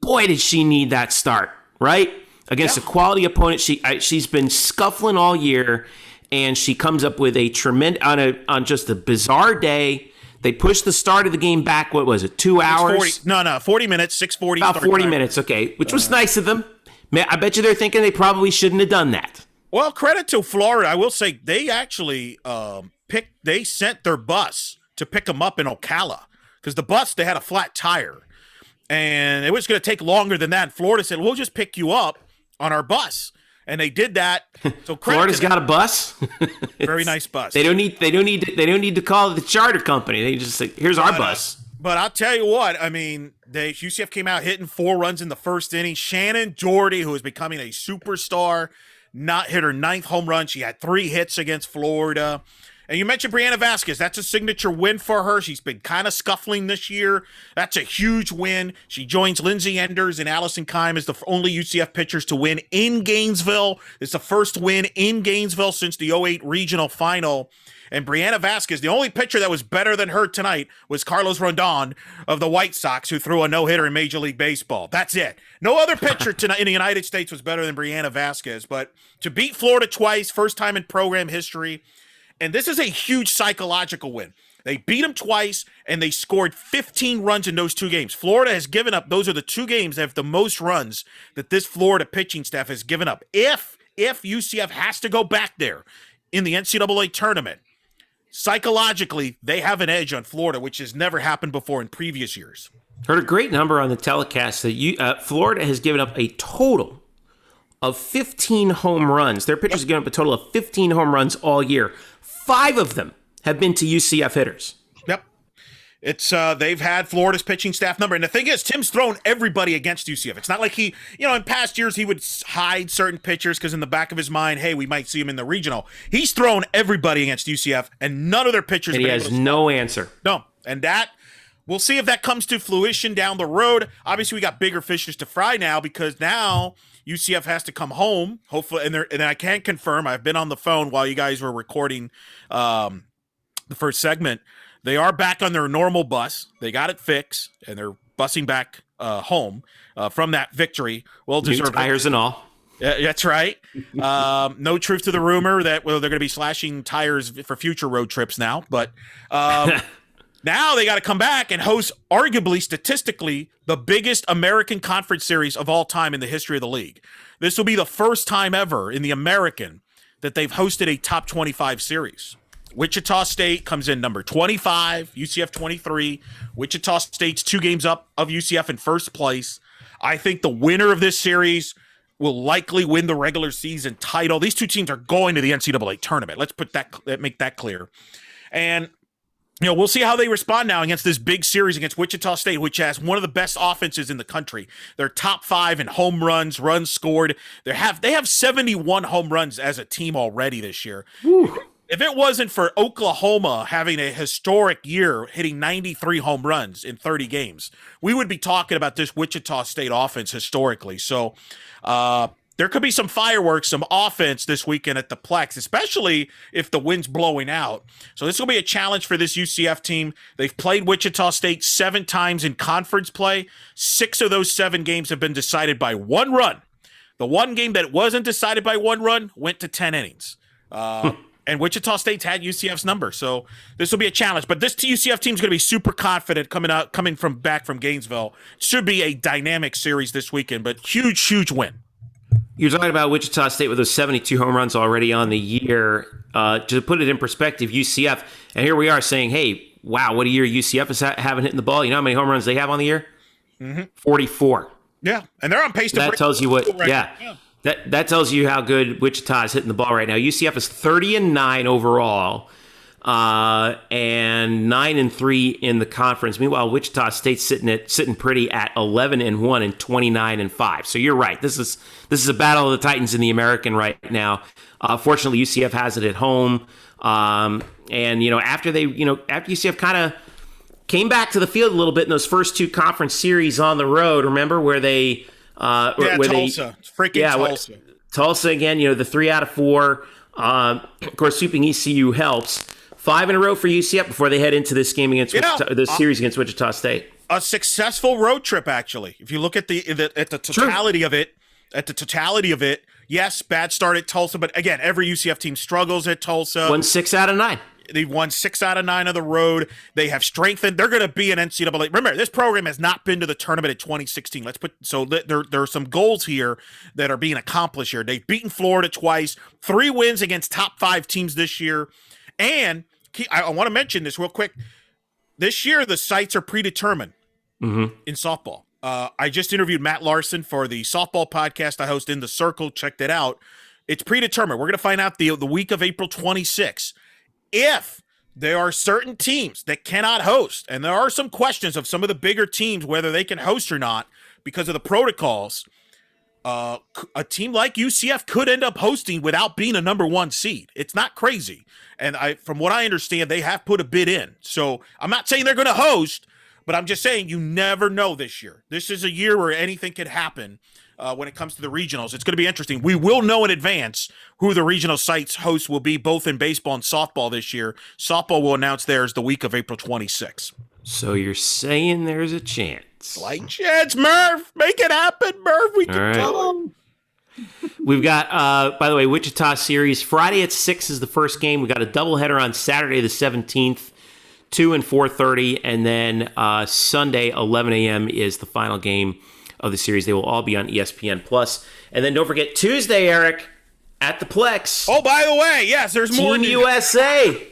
Boy, did she need that start, right? Against a quality opponent. She's been scuffling all year, and she comes up with a tremendous on just a bizarre day. They pushed the start of the game back. What was it? 2 hours? 40 minutes. 6:40. About 40 minutes. Okay, which was nice of them. I bet you they're thinking they probably shouldn't have done that. Well, credit to Florida. I will say they actually they sent their bus to pick them up in Ocala, because the bus, they had a flat tire, and it was going to take longer than that. And Florida said, "We'll just pick you up on our bus." And they did that. So Florida's got a bus. Very nice bus. They don't need to call it the charter company. They just say, "Here's our bus." But I'll tell you what, I mean, UCF came out hitting 4 runs in the first inning. Shannon Jordy, who is becoming a superstar, not hit her 9th home run. She had 3 hits against Florida. And you mentioned Brianna Vasquez. That's a signature win for her. She's been kind of scuffling this year. That's a huge win. She joins Lindsay Enders and Allison Kime as the only UCF pitchers to win in Gainesville. It's the first win in Gainesville since the 2008 regional final. And Brianna Vasquez, the only pitcher that was better than her tonight was Carlos Rondon of the White Sox, who threw a no-hitter in Major League Baseball. That's it. No other pitcher tonight in the United States was better than Brianna Vasquez. But to beat Florida twice, first time in program history, and this is a huge psychological win. They beat them twice, and they scored 15 runs in those 2 games. Florida has given up. Those are the 2 games that have the most runs that this Florida pitching staff has given up. If UCF has to go back there in the NCAA tournament, psychologically, they have an edge on Florida, which has never happened before in previous years. Heard a great number on the telecast that Florida has given up a total of 15 home runs. Their pitchers have given up a total of 15 home runs all year. 5 of them have been to UCF hitters. Yep. It's they've had Florida's pitching staff number. And the thing is, Tim's thrown everybody against UCF. It's not like he, in past years, he would hide certain pitchers because in the back of his mind, hey, we might see him in the regional. He's thrown everybody against UCF, and none of their pitchers. And he has no answer. No. And that, we'll see if that comes to fruition down the road. Obviously, we got bigger fishes to fry now because now UCF has to come home, hopefully, and I can't confirm. I've been on the phone while you guys were recording the first segment. They are back on their normal bus. They got it fixed, and they're busing back home from that victory. Well-deserved. New tires and all. That's right. No truth to the rumor that they're going to be slashing tires for future road trips now, but now they got to come back and host, arguably, statistically, the biggest American Conference series of all time in the history of the league. This will be the first time ever in the American that they've hosted a top 25 series. Wichita State comes in number 25, UCF 23. Wichita State's 2 games up of UCF in first place. I think the winner of this series will likely win the regular season title. These 2 teams are going to the NCAA tournament. Let's make that clear. And we'll see how they respond now against this big series against Wichita State, which has one of the best offenses in the country. They're top 5 in home runs scored. They have 71 home runs as a team already this year. Woo. If it wasn't for Oklahoma having a historic year, hitting 93 home runs in 30 games, we would be talking about this Wichita State offense historically. So there could be some fireworks, some offense this weekend at the Plex, especially if the wind's blowing out. So this will be a challenge for this UCF team. They've played Wichita State 7 times in conference play. 6 of those 7 games have been decided by 1 run. The one game that wasn't decided by 1 run went to 10 innings. And Wichita State's had UCF's number, so this will be a challenge. But this UCF team is going to be super confident coming back from Gainesville. It should be a dynamic series this weekend, but huge win. You're talking about Wichita State with those 72 home runs already on the year. To put it in perspective, UCF, and here we are saying, hey, wow, what a year UCF is having hitting the ball. You know how many home runs they have on the year? 44. Yeah, and they're on pace to that tells you what. Right yeah. That tells you how good Wichita is hitting the ball right now. UCF is 30-9 overall, and 9-3 in the conference. Meanwhile, Wichita State's sitting pretty at 11-1 and 29-5. So you're right. This is a battle of the Titans in the American right now. Fortunately, UCF has it at home, and after UCF kind of came back to the field a little bit in those first 2 conference series on the road. Remember where they. Tulsa. Tulsa. Tulsa again, the 3 out of 4. Of course, sweeping ECU helps. 5 in a row for UCF before they head into this game against this series against Wichita State. A successful road trip, actually. If you look at the totality of it, yes, bad start at Tulsa, but again, every UCF team struggles at Tulsa. Won 6 out of 9. They've won 6 out of 9 on the road. They have strengthened. They're going to be an NCAA. Remember, this program has not been to the tournament in 2016. There are some goals here that are being accomplished here. They've beaten Florida twice, 3 wins against top 5 teams this year. And I want to mention this real quick. This year, the sites are predetermined in softball. I just interviewed Matt Larson for the softball podcast I host, In the Circle. Checked it out. It's predetermined. We're going to find out the week of April 26th. If there are certain teams that cannot host, and there are some questions of some of the bigger teams whether they can host or not because of the protocols. A team like UCF could end up hosting without being a number 1 seed. It's not crazy. And from what I understand, they have put a bid in. So I'm not saying they're going to host, but I'm just saying you never know this year. This is a year where anything could happen when it comes to the regionals. It's going to be interesting. We will know in advance who the regional sites hosts will be, both in baseball and softball this year. Softball will announce theirs the week of April 26th. So you're saying there's a chance. Slight chance, Murph. Make it happen, Murph. We can tell them. We've got, by the way, Wichita series. Friday at 6 is the first game. We've got a doubleheader on Saturday the 17th, 2 and 4:30. And then Sunday, 11 a.m. is the final game of the series. They will all be on ESPN+. And then don't forget, Tuesday, Eric, at the Plex. Oh, by the way, yes, there's more. Team USA.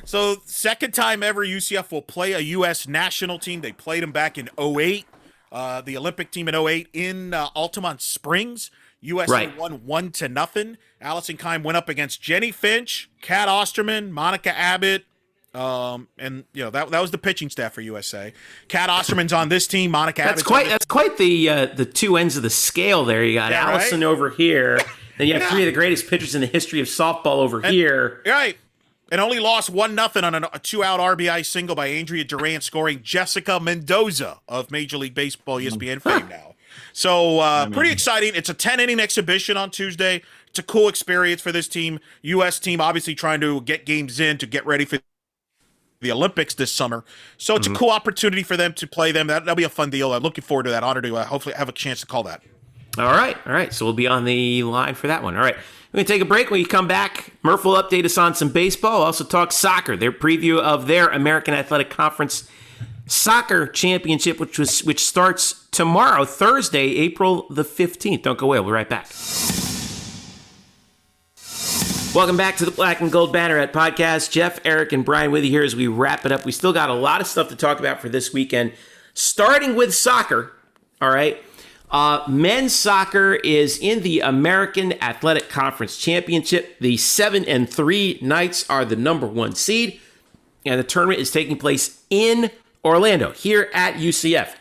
So, second time ever UCF will play a U.S. national team. They played them back in 2008, the Olympic team in 2008 in Altamont Springs. USA won 1-0. Allison Kime went up against Jenny Finch, Kat Osterman, Monica Abbott, and that was the pitching staff for USA. Kat Osterman's on this team. Monica Abbott's that's quite the two ends of the scale there. You got Allison over here, then you have three of the greatest pitchers in the history of softball over here. Right. And only lost 1-0 on a 2-out RBI single by Andrea Durant, scoring Jessica Mendoza of Major League Baseball ESPN fame now. So pretty exciting. It's a 10-inning exhibition on Tuesday. It's a cool experience for this team. U.S. team obviously trying to get games in to get ready for the Olympics this summer. So it's a cool opportunity for them to play them. That'll be a fun deal. I'm looking forward to that. Honor to hopefully have a chance to call that. All right. So we'll be on the line for that one. All right. We're going to take a break. When you come back, Murph will update us on some baseball. Also talk soccer, their preview of their American Athletic Conference Soccer Championship, which starts tomorrow, Thursday, April the 15th. Don't go away. We'll be right back. Welcome back to the Black and Gold Banneret Podcast. Jeff, Eric, and Brian with you here as we wrap it up. We still got a lot of stuff to talk about for this weekend, starting with soccer. All right. Men's soccer is in the American Athletic Conference Championship. The 7-3 Knights are the number 1 seed, and the tournament is taking place in Orlando, here at UCF.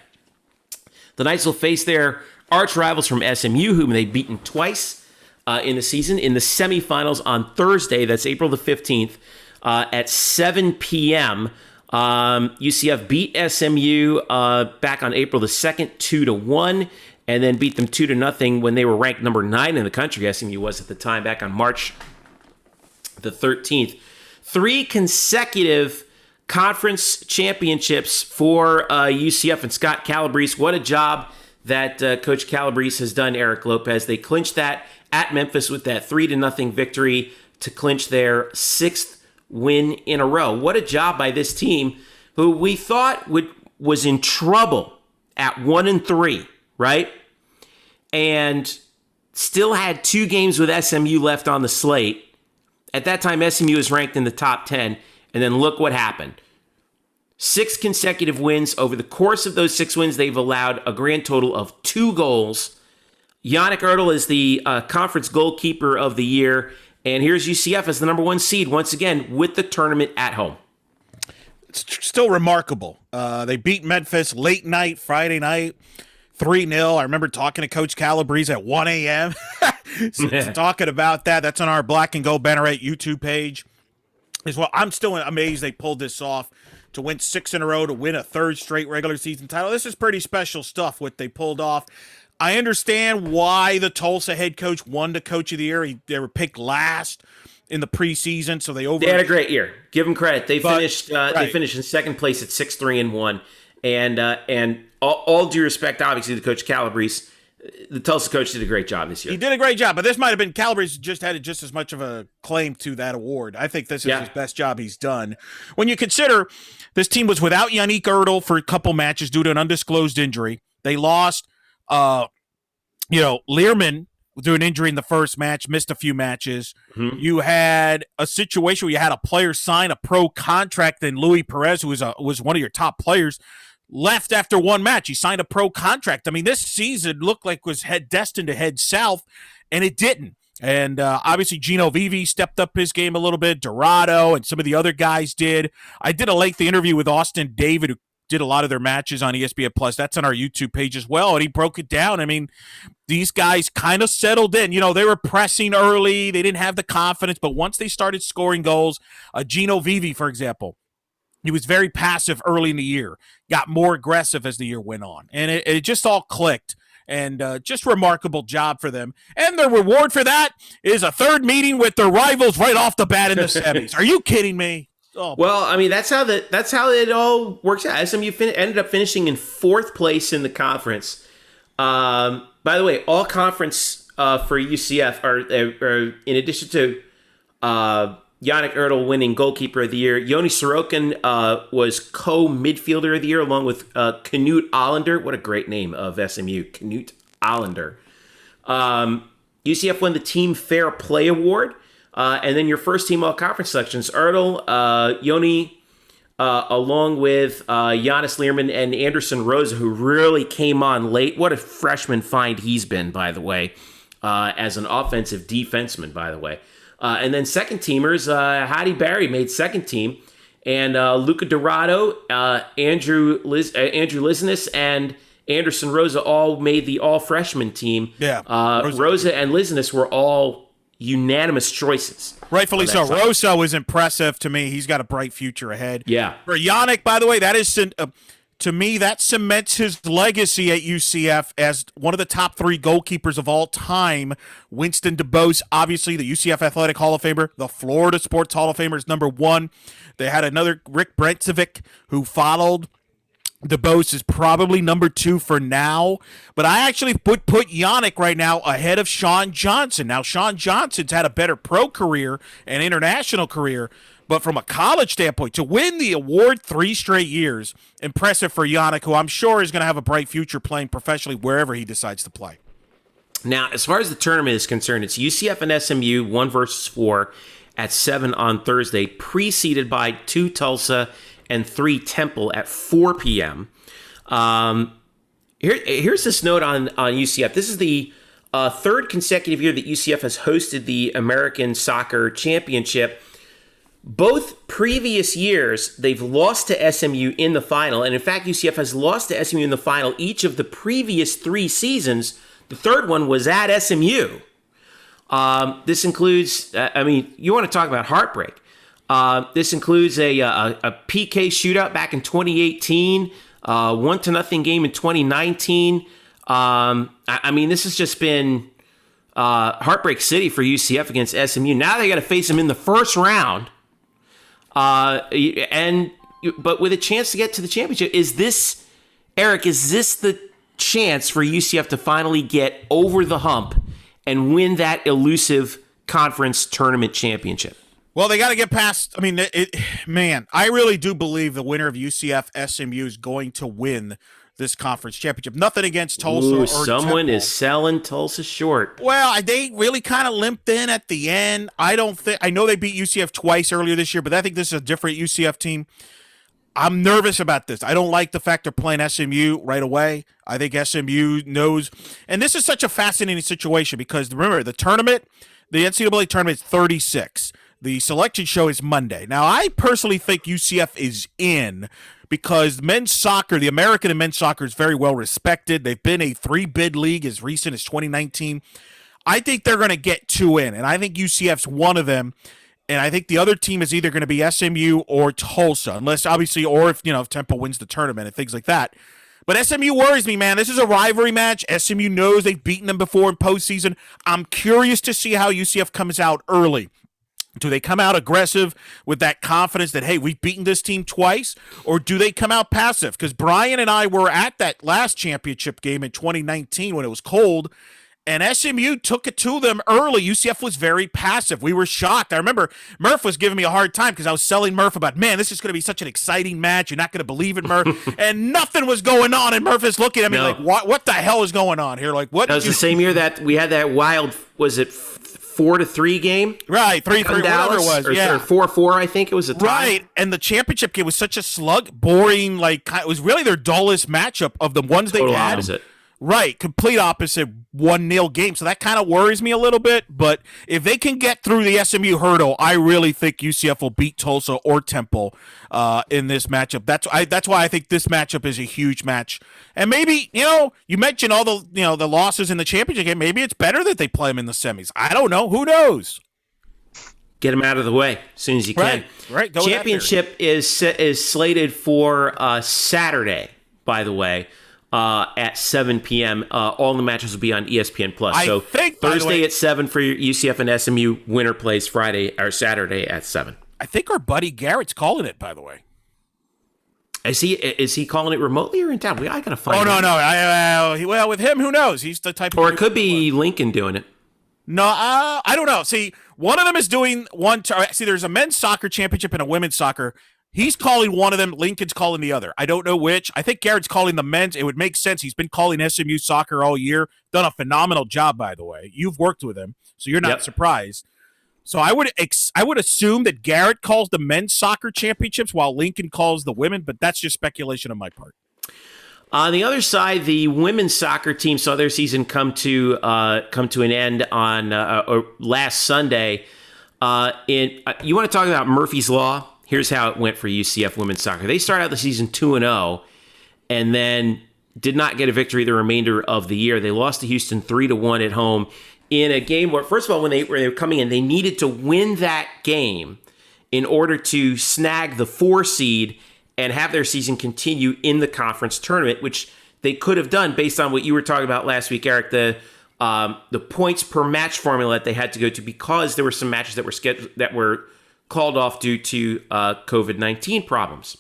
The Knights will face their arch rivals from SMU, whom they've beaten twice in the season, in the semifinals on Thursday. That's April the 15th at 7 p.m. UCF beat SMU back on April the 2nd, 2-1. And then beat them 2-0 when they were ranked number 9 in the country. SMU was at the time, back on March the 13th. 3 consecutive conference championships for UCF and Scott Calabrese. What a job that Coach Calabrese has done, Eric Lopez. They clinched that at Memphis with that 3-0 victory to clinch their 6th win in a row. What a job by this team, who we thought was in trouble at 1-3. Right? And still had 2 games with SMU left on the slate. At that time, SMU was ranked in the top 10. And then look what happened. 6 consecutive wins. Over the course of those 6 wins, they've allowed a grand total of 2 goals. Yannick Ertl is the conference goalkeeper of the year. And here's UCF as the number 1 seed, once again, with the tournament at home. It's still remarkable. They beat Memphis late night, Friday night. 3-0. I remember talking to Coach Calabrese at 1 a.m. Talking about that. That's on our Black and Gold Banneret YouTube page as well. I'm still amazed they pulled this off to win 6 in a row, to win a 3rd straight regular season title. This is pretty special stuff, what they pulled off. I understand why the Tulsa head coach won the Coach of the Year. They were picked last in the preseason, so they had a great year. Give them credit. They finished in 2nd place at 6-3-1. And all due respect, obviously, to Coach Calabrese, the Tulsa coach did a great job this year. He did a great job, but this might have been Calabrese just had just as much of a claim to that award. I think this is his best job he's done. When you consider this team was without Yannick Ertl for a couple matches due to an undisclosed injury. They lost, Learman through an injury in the first match, missed a few matches. Mm-hmm. You had a situation where you had a player sign a pro contract, and Louis Perez, who was one of your top players, left after 1 match. He signed a pro contract. I mean, this season looked like was destined to head south, and it didn't. And obviously Gino Vivi stepped up his game a little bit. Dorado and some of the other guys did. I did a lengthy interview with Austin David, who did a lot of their matches on ESPN Plus. That's on our YouTube page as well. And he broke it down. I mean, these guys kind of settled in. You know, they were pressing early. They didn't have the confidence. But once they started scoring goals, Gino Vivi, for example, he was very passive early in the year, got more aggressive as the year went on. And it just all clicked. And just remarkable job for them. And their reward for that is a third meeting with their rivals right off the bat in the semis. Are you kidding me? Oh. Well, I mean, that's how it all works out. SMU ended up finishing in 4th place in the conference. By the way, all conference for UCF are in addition to Yannick Ertl winning goalkeeper of the year, Yoni Sorokin was co-midfielder of the year along with Knut Allender. What a great name of SMU, Knut Allender. UCF won the Team Fair Play Award. And then your first team all-conference selections, Ertl, Yoni, along with Giannis Learman and Anderson Rosa, who really came on late. What a freshman find he's been, by the way, as an offensive defenseman, by the way. And then second teamers, Hattie Barry made second team, and Luca Dorado, Andrew Lizness, and Anderson Rosa all made the all-freshman team. Yeah, Rosa and Lizness were all unanimous choices. Rightfully so. Rosa was impressive to me. He's got a bright future ahead. Yeah. For Yannick, by the way, that is to me, that cements his legacy at UCF as one of the top 3 goalkeepers of all time. Winston DeBose, obviously the UCF Athletic Hall of Famer, the Florida Sports Hall of Famer is number 1. They had another Rick Brentsevic who followed. DeBose is probably number 2 for now, but I actually put Yannick right now ahead of Sean Johnson. Now, Sean Johnson's had a better pro career and international career, but from a college standpoint, to win the award 3 straight years, impressive for Yannick, who I'm sure is going to have a bright future playing professionally wherever he decides to play. Now, as far as the tournament is concerned, it's UCF and SMU 1 versus 4 at 7 on Thursday, preceded by 2 Tulsa and 3 Temple at 4 p.m. Here's this note on UCF. This is the 3rd consecutive year that UCF has hosted the American Soccer Championship. Both previous years, they've lost to SMU in the final. And in fact, UCF has lost to SMU in the final each of the previous 3 seasons. The 3rd one was at SMU. This includes, you want to talk about heartbreak. This includes a PK shootout back in 2018, 1-0 game in 2019. This has just been heartbreak city for UCF against SMU. Now they got to face them in the first round, but with a chance to get to the championship. Is this the chance for UCF to finally get over the hump and win that elusive conference tournament championship? Well, they got to get past. I really do believe the winner of UCF SMU is going to win this conference championship. Nothing against Tulsa. Ooh, someone is selling Tulsa short. Well, they really kind of limped in at the end. I know they beat UCF twice earlier this year, but I think this is a different UCF team. I'm nervous about this. I don't like the fact they're playing SMU right away. I think SMU knows, and this is such a fascinating situation because remember the tournament, the NCAA tournament is 36. The selection show is Monday. Now, I personally think UCF is in because men's soccer, the American and men's soccer is very well respected. They've been a 3-bid league as recent as 2019. I think they're going to get 2 in, and I think UCF's one of them. And I think the other team is either going to be SMU or Tulsa, unless obviously, or if Temple wins the tournament and things like that. But SMU worries me, man. This is a rivalry match. SMU knows they've beaten them before in postseason. I'm curious to see how UCF comes out early. Do they come out aggressive with that confidence that, hey, we've beaten this team twice? Or do they come out passive? Because Brian and I were at that last championship game in 2019 when it was cold, and SMU took it to them early. UCF was very passive. We were shocked. I remember Murph was giving me a hard time because I was selling Murph about, man, this is going to be such an exciting match. You're not going to believe it, Murph. And nothing was going on, and Murph is looking at me like, what the hell is going on here? Like, what? That was the same year that we had that wild, was it 4-3 game? Right, 3-3, whatever it was. Or 4-4, I think it was a tie. Right, and the championship game was such a slug, boring, it was really their dullest matchup of the ones they had. Opposite. Right, complete opposite 1-0 game. So that kind of worries me a little bit. But if they can get through the SMU hurdle, I really think UCF will beat Tulsa or Temple in this matchup. That's why I think this matchup is a huge match. And maybe, you mentioned all the the losses in the championship game. Maybe it's better that they play them in the semis. I don't know. Who knows? Get them out of the way as soon as you can. Right. Go Championship is slated for Saturday, by the way. At 7 p.m. All the matches will be on ESPN Plus. So Thursday at 7 for your UCF and SMU. Winner plays Friday or Saturday at 7. I think our buddy Garrett's calling it, by the way. Is he calling it remotely or in town? I gotta find. Oh no. Well, with him, who knows? He's the type. Or it could be Lincoln doing it. No, I don't know. See, one of them is doing one. See, there's a men's soccer championship and a women's soccer. He's calling one of them. Lincoln's calling the other. I don't know which. I think Garrett's calling the men's. It would make sense. He's been calling SMU soccer all year. Done a phenomenal job, by the way. You've worked with him, so you're not surprised. So I would assume that Garrett calls the men's soccer championships while Lincoln calls the women, but that's just speculation on my part. On the other side, the women's soccer team saw their season come to an end on last Sunday. You want to talk about Murphy's Law? Here's how it went for UCF women's soccer. They started out the season 2-0 and then did not get a victory the remainder of the year. They lost to Houston 3-1 at home in a game where, first of all, when they were coming in, they needed to win that game in order to snag the 4 seed and have their season continue in the conference tournament, which they could have done based on what you were talking about last week, Eric, the points per match formula that they had to go to because there were some matches that were scheduled that were called off due to COVID-19 problems.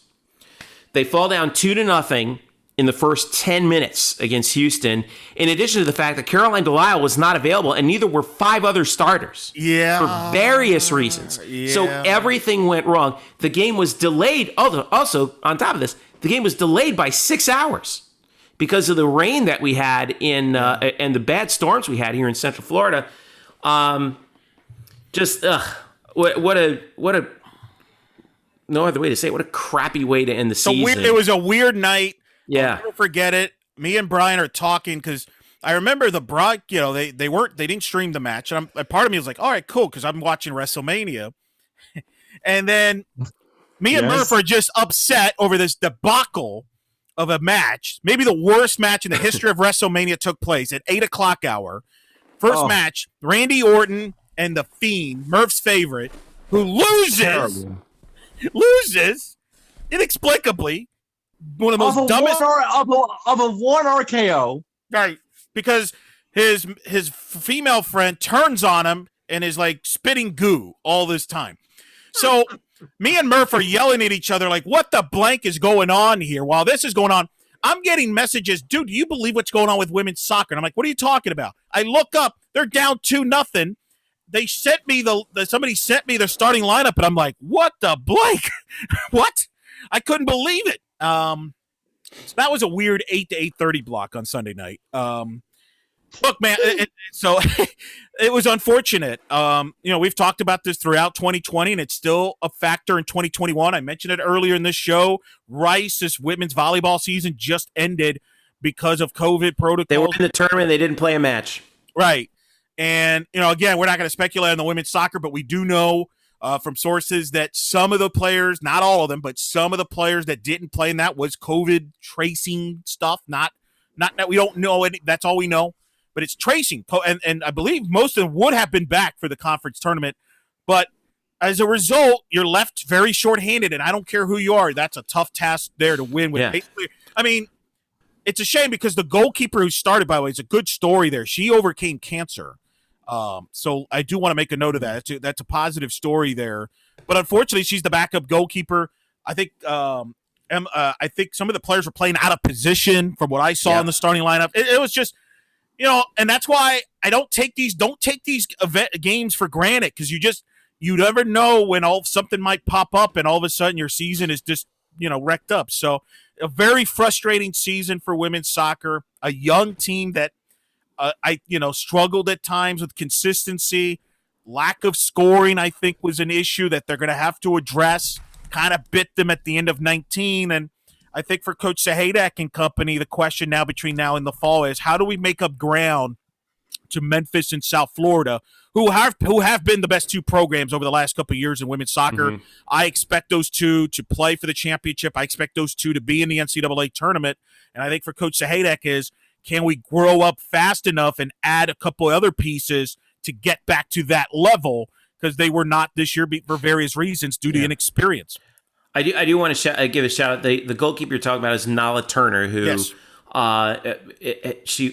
They fall down 2-0 in the first 10 minutes against Houston, in addition to the fact that Caroline Delisle was not available, and neither were 5 other starters for various reasons. Yeah. So everything went wrong. The game was delayed. Also, on top of this, the game was delayed by 6 hours because of the rain that we had and the bad storms we had here in Central Florida. What a no other way to say it. What a crappy way to end the season. It was a weird night. Yeah. I'll never forget it. Me and Brian are talking because I remember the they didn't stream the match. And part of me was like, all right, cool, because I'm watching WrestleMania. And then me and Murph are just upset over this debacle of a match. Maybe the worst match in the history of WrestleMania took place at 8:00 hour. First match, Randy Orton and The Fiend, Murph's favorite, who loses inexplicably. One of the most dumbest of a one RKO, right? Because his female friend turns on him and is like spitting goo all this time. So me and Murph are yelling at each other like, "What the blank is going on here?" While this is going on, I'm getting messages, dude. Do you believe what's going on with women's soccer? And I'm like, "What are you talking about?" I look up, they're down 2-0. They sent me somebody sent me their starting lineup, and I'm like, "What the blank? What?" I couldn't believe it. So that was a weird 8 to 8:30 block on Sunday night. Look, man, so it was unfortunate. We've talked about this throughout 2020, and it's still a factor in 2021. I mentioned it earlier in this show. Rice's women's volleyball season just ended because of COVID protocols. They were in the tournament. They didn't play a match. Right. And, again, we're not going to speculate on the women's soccer, but we do know from sources that some of the players, not all of them, but some of the players that didn't play in that was COVID tracing stuff. Not that we don't know it. That's all we know. But it's tracing. And I believe most of them would have been back for the conference tournament. But as a result, you're left very shorthanded. And I don't care who you are. That's a tough task there to win. I mean, it's a shame because the goalkeeper who started, by the way, is a good story there. She overcame cancer. So I do want to make a note of that. That's a positive story there. But unfortunately, she's the backup goalkeeper. I think I think some of the players were playing out of position from what I saw in the starting lineup. It was just, and that's why I don't take these event games for granted, because you never know when something might pop up and all of a sudden your season is just wrecked up. So a very frustrating season for women's soccer. A young team that struggled at times with consistency. Lack of scoring, I think, was an issue that they're going to have to address. Kind of bit them at the end of 19. And I think for Coach Sahadek and company, the question now between now and the fall is how do we make up ground to Memphis and South Florida, who have been the best two programs over the last couple of years in women's soccer. Mm-hmm. I expect those two to play for the championship. I expect those two to be in the NCAA tournament. And I think for Coach Sahadek is, can we grow up fast enough and add a couple other pieces to get back to that level? Because they were not this year for various reasons due to inexperience. I do want to give a shout out. The goalkeeper you're talking about is Nala Turner, who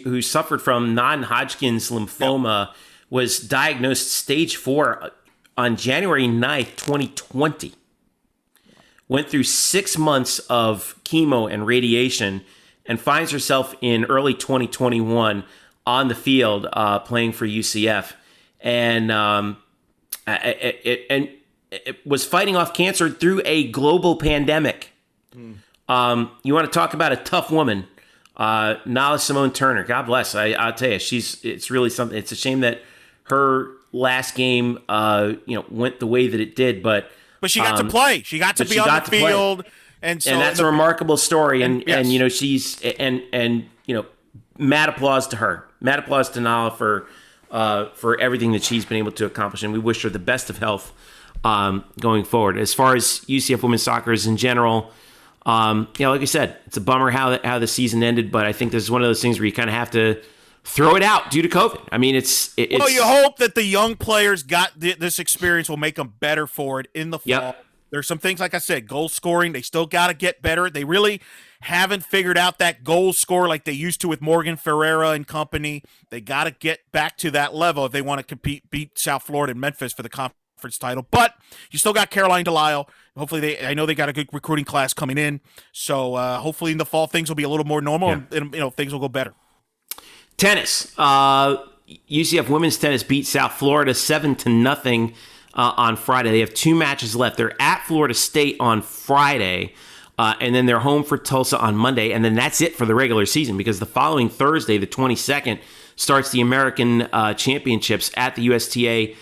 who suffered from non-Hodgkin's lymphoma, was diagnosed stage 4 on January 9th, 2020. Went through 6 months of chemo and radiation, and finds herself in early 2021 on the field playing for UCF, and it was fighting off cancer through a global pandemic. You want to talk about a tough woman, Nala Simone Turner. God bless. I'll tell you, it's really something. It's a shame that her last game, went the way that it did, but she got to play. She got to be on the field, and that's a remarkable story. And she's mad applause to her. Mad applause to Nala for everything that she's been able to accomplish, and we wish her the best of health going forward. As far as UCF women's soccer is in general, like I said, it's a bummer how the season ended, but I think this is one of those things where you kind of have to throw it out due to COVID. I mean, it's well, you hope that the young players got this experience will make them better for it in the fall. Yep. There's some things, like I said, goal scoring, they still got to get better. They really haven't figured out that goal score like they used to with Morgan Ferreira and company. They got to get back to that level if they want to beat South Florida and Memphis for the conference title. But you still got Caroline Delisle. Hopefully, I know they got a good recruiting class coming in. So hopefully in the fall things will be a little more normal and things will go better. Tennis. UCF women's tennis beat South Florida 7-0 on Friday. They have 2 matches left. They're at Florida State on Friday, and then they're home for Tulsa on Monday, and then that's it for the regular season because the following Thursday, the 22nd, starts the American Championships at the USTA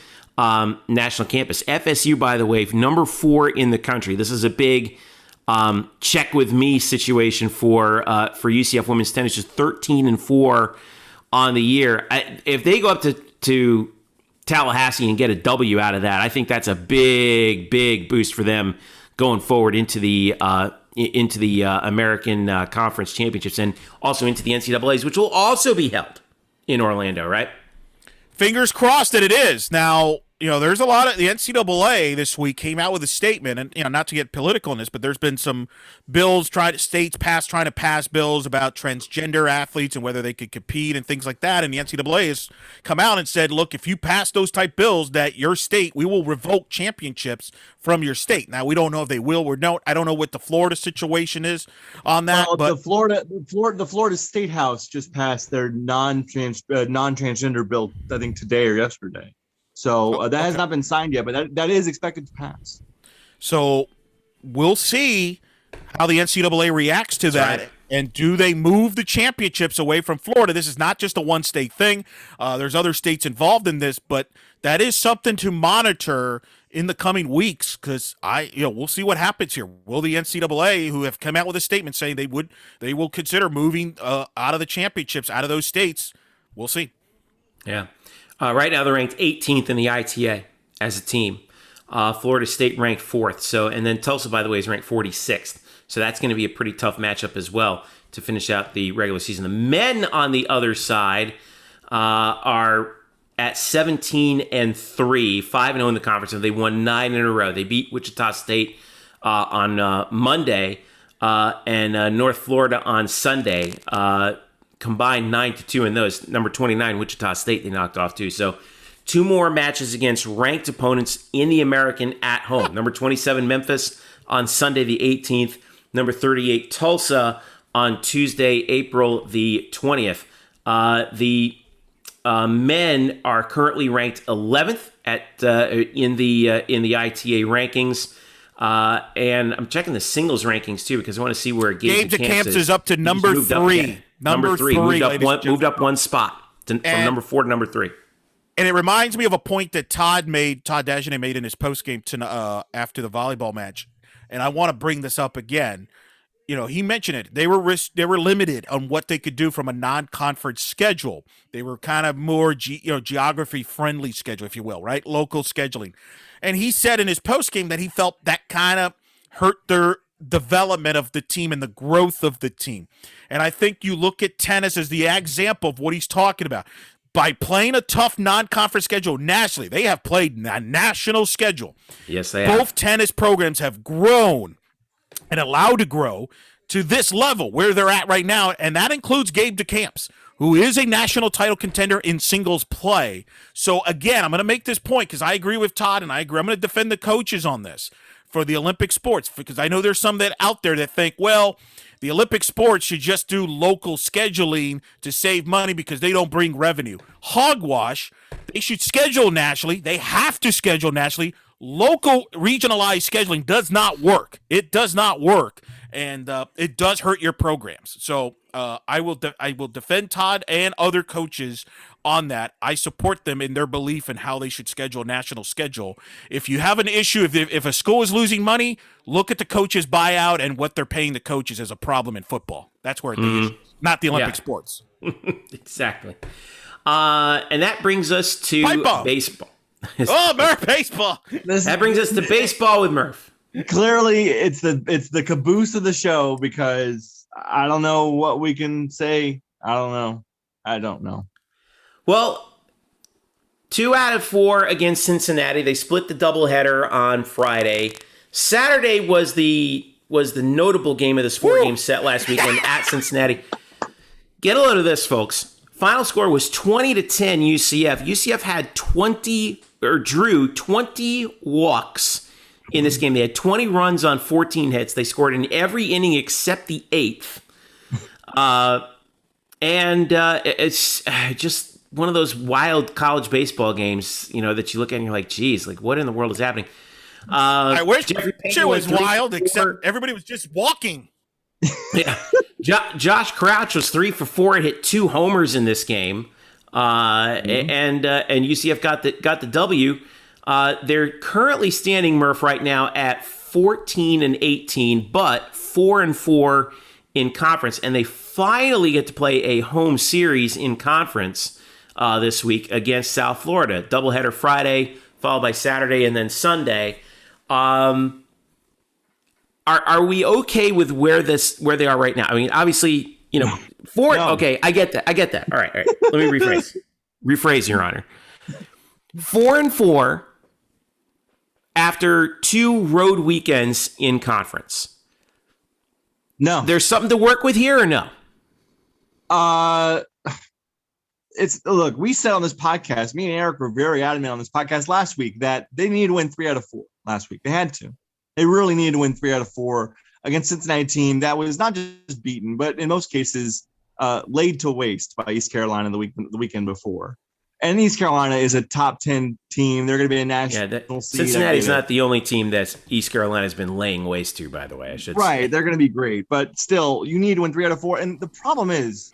National Campus. FSU, by the way, number 4 in the country. This is a big check with me situation for UCF women's tennis, just 13-4 on the year. If they go up to Tallahassee and get a W out of that, I think that's a big boost for them going forward into the American Conference Championships and also into the NCAAs, which will also be held in Orlando, right? Fingers crossed that it is. Now, there's a lot of the NCAA this week came out with a statement, and not to get political in this, but there's been some bills states trying to pass bills about transgender athletes and whether they could compete and things like that. And the NCAA has come out and said, look, if you pass those type bills, that your state, we will revoke championships from your state. Now, we don't know if they will or don't. I don't know what the Florida situation is on that. Well, but the Florida State House just passed their non-transgender bill, I think today or yesterday. So that has not been signed yet, but that is expected to pass. So we'll see how the NCAA reacts to that. Right. And do they move the championships away from Florida? This is not just a one-state thing. There's other states involved in this, but that is something to monitor in the coming weeks because we'll see what happens here. Will the NCAA, who have come out with a statement saying they will consider moving out of the championships out of those states? We'll see. Yeah. Right now, they're ranked 18th in the ITA as a team. Florida State ranked 4th. So, and then Tulsa, by the way, is ranked 46th. So that's going to be a pretty tough matchup as well to finish out the regular season. The men on the other side are at 17-3, 5-0 in the conference, and they won 9 in a row. They beat Wichita State on Monday and North Florida on Sunday. Combined 9-2 in those. Number 29, Wichita State, they knocked off too. So 2 more matches against ranked opponents in the American at home. Number 27, Memphis on Sunday the 18th. Number 38, Tulsa on Tuesday, April the 20th. The men are currently ranked 11th in the ITA rankings. And I'm checking the singles rankings too because I want to see where Gabe DeCamps is up to number 3. Number three moved up one spot from number 4 to number 3. And it reminds me of a point that Todd Dagenet made in his postgame after the volleyball match. And I want to bring this up again. he mentioned it. They were limited on what they could do from a non-conference schedule. They were kind of more geography friendly schedule, if you will, right? Local scheduling. And he said in his post game that he felt that kind of hurt their development of the team and the growth of the team. And I think you look at tennis as the example of what he's talking about. By playing a tough non-conference schedule nationally, they have played a national schedule. Yes, they have. Both tennis programs have grown and allowed to grow to this level where they're at right now, and that includes Gabe DeCamps, who is a national title contender in singles play. So, again, I'm going to make this point because I agree with Todd, and I'm going to defend the coaches on this for the Olympic sports, because I know there's some that out there that think, well, the Olympic sports should just do local scheduling to save money because they don't bring revenue. Hogwash. They should schedule nationally. They have to schedule nationally. Local regionalized scheduling does not work. It does not work, and it does hurt your programs. So I will defend Todd and other coaches on that. I support them in their belief in how they should schedule a national schedule. If you have an issue, if a school is losing money, look at the coaches' buyout and what they're paying the coaches as a problem in football. That's where the issue is, not the Olympic sports. Exactly. And that brings us to baseball. Oh, Murph, baseball. That brings us to baseball with Murph. Clearly, it's the caboose of the show because I don't know what we can say. I don't know. Well, 2 out of 4 against Cincinnati. They split the doubleheader on Friday. Saturday was the notable game of this 4-game set last weekend at Cincinnati. Get a load of this, folks. Final score was 20-10 UCF. UCF had drew 20 walks in this game. They had 20 runs on 14 hits. They scored in every inning except the 8th. It's just one of those wild college baseball games, that you look at and you're like, geez, like what in the world is happening? I wish the picture was wild, except everybody was just walking. Yeah. Josh Crouch was 3 for 4 and hit 2 homers in this game. And UCF got the W. They're currently standing, Murph, right now at 14-18, but 4-4 in conference, and they finally get to play a home series in conference this week against South Florida. Doubleheader Friday, followed by Saturday, and then Sunday. Are we okay with where they are right now? I mean, obviously, No. Okay, I get that. All right. Let me rephrase, Your Honor. 4-4 after 2 road weekends in conference. No. There's something to work with here or no? Look, we said on this podcast, me and Eric were very adamant on this podcast last week that they needed to win 3 out of 4 last week. They had to. They really needed to win 3 out of 4 against Cincinnati team that was not just beaten, but in most cases laid to waste by East Carolina the weekend before. And East Carolina is a top 10 team. They're going to be a national seed. Cincinnati's not the only team that East Carolina's been laying waste to, by the way, I should say. Right, they're going to be great. But still, you need to win 3 out of 4. And the problem is,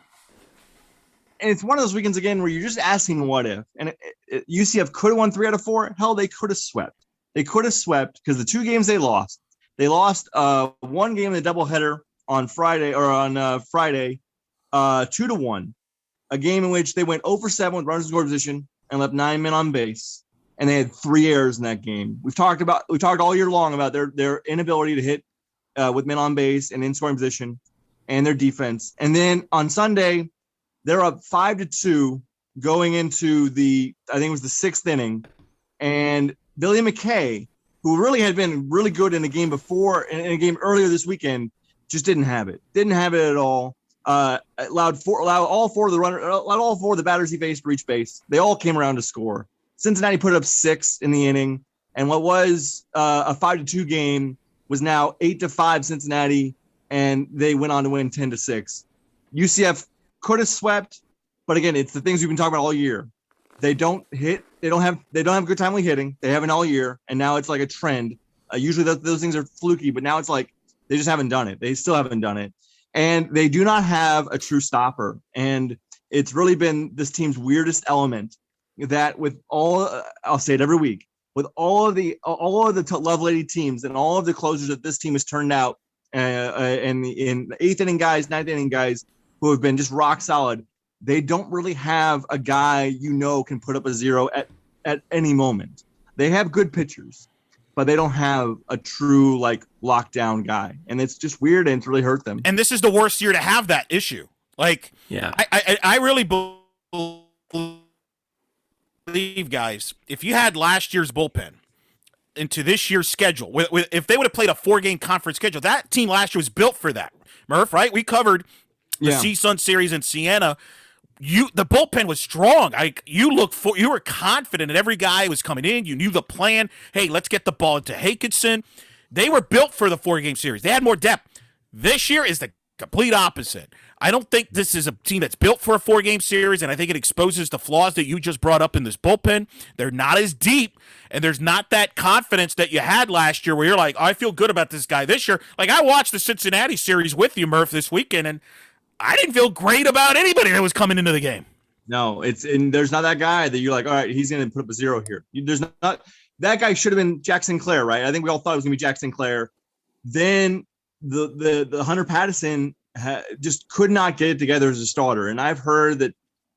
and it's one of those weekends, again, where you're just asking what if. And UCF could have won 3 out of 4. Hell, they could have swept. They could have swept because the 2 games they lost 1 game in the doubleheader on Friday 2-1. A game in which they went 0-7 with runners in scoring position and left 9 men on base, and they had 3 errors in that game. We've talked all year long about their inability to hit with men on base and in scoring position, and their defense. And then on Sunday, they're up 5-2 going into the 6th inning, and Billy McKay, who really had been really good in a game before, in a game earlier this weekend, just didn't have it. Didn't have it at all. Allowed all 4 of the batters he faced to reach base. They all came around to score. Cincinnati put up 6 in the inning, and what was a 5-2 game was now 8-5 Cincinnati, and they went on to win 10-6. UCF could have swept, but again, it's the things we've been talking about all year. They don't hit. They don't have good timely hitting. They haven't all year, and now it's like a trend. Usually those things are fluky, but now it's like they just haven't done it. They still haven't done it. And they do not have a true stopper. And it's really been this team's weirdest element that with all, I'll say it every week, with all of the Love Lady teams and all of the closers that this team has turned out and in eighth inning guys, ninth inning guys who have been just rock solid. They don't really have a guy can put up a zero at any moment. They have good pitchers, but they don't have a true lockdown guy, and it's just weird, and it's really hurt them. And this is the worst year to have that issue. I really believe, guys, if you had last year's bullpen into this year's schedule, if they would have played a 4-game conference schedule, that team last year was built for that. Murph, right? We covered the CSUN series in Siena. The bullpen was strong. You were confident that every guy was coming in. You knew the plan. Hey, let's get the ball into Hakinson. They were built for the 4-game series. They had more depth. This year is the complete opposite. I don't think this is a team that's built for a 4-game series, and I think it exposes the flaws that you just brought up in this bullpen. They're not as deep, and there's not that confidence that you had last year where you're like, I feel good about this guy this year. I watched the Cincinnati series with you, Murph, this weekend, and I didn't feel great about anybody that was coming into the game. No, there's not that guy that you're like, all right, he's going to put up a zero here. There's not that guy. Should have been Jack Sinclair, right? I think we all thought it was going to be Jack Sinclair. Then the Hunter Patterson just could not get it together as a starter, and I've heard that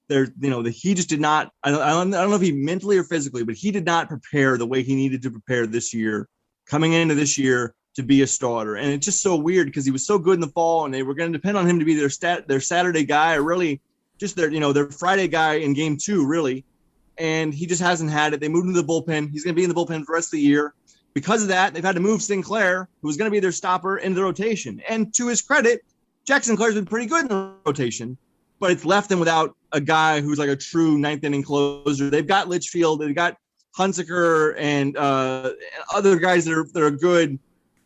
that he just did not. I don't know if he mentally or physically, but he did not prepare the way he needed to prepare this year, coming into this year to be a starter. And it's just so weird because he was so good in the fall, and they were going to depend on him to be their Saturday guy, or really just their Friday guy in game 2, really. And he just hasn't had it. They moved him to the bullpen. He's going to be in the bullpen for the rest of the year. Because of that, they've had to move Sinclair, who was going to be their stopper, into the rotation. And to his credit, Jack Sinclair's been pretty good in the rotation, but it's left them without a guy who's like a true ninth inning closer. They've got Litchfield, they've got Hunsaker, and other guys that are good.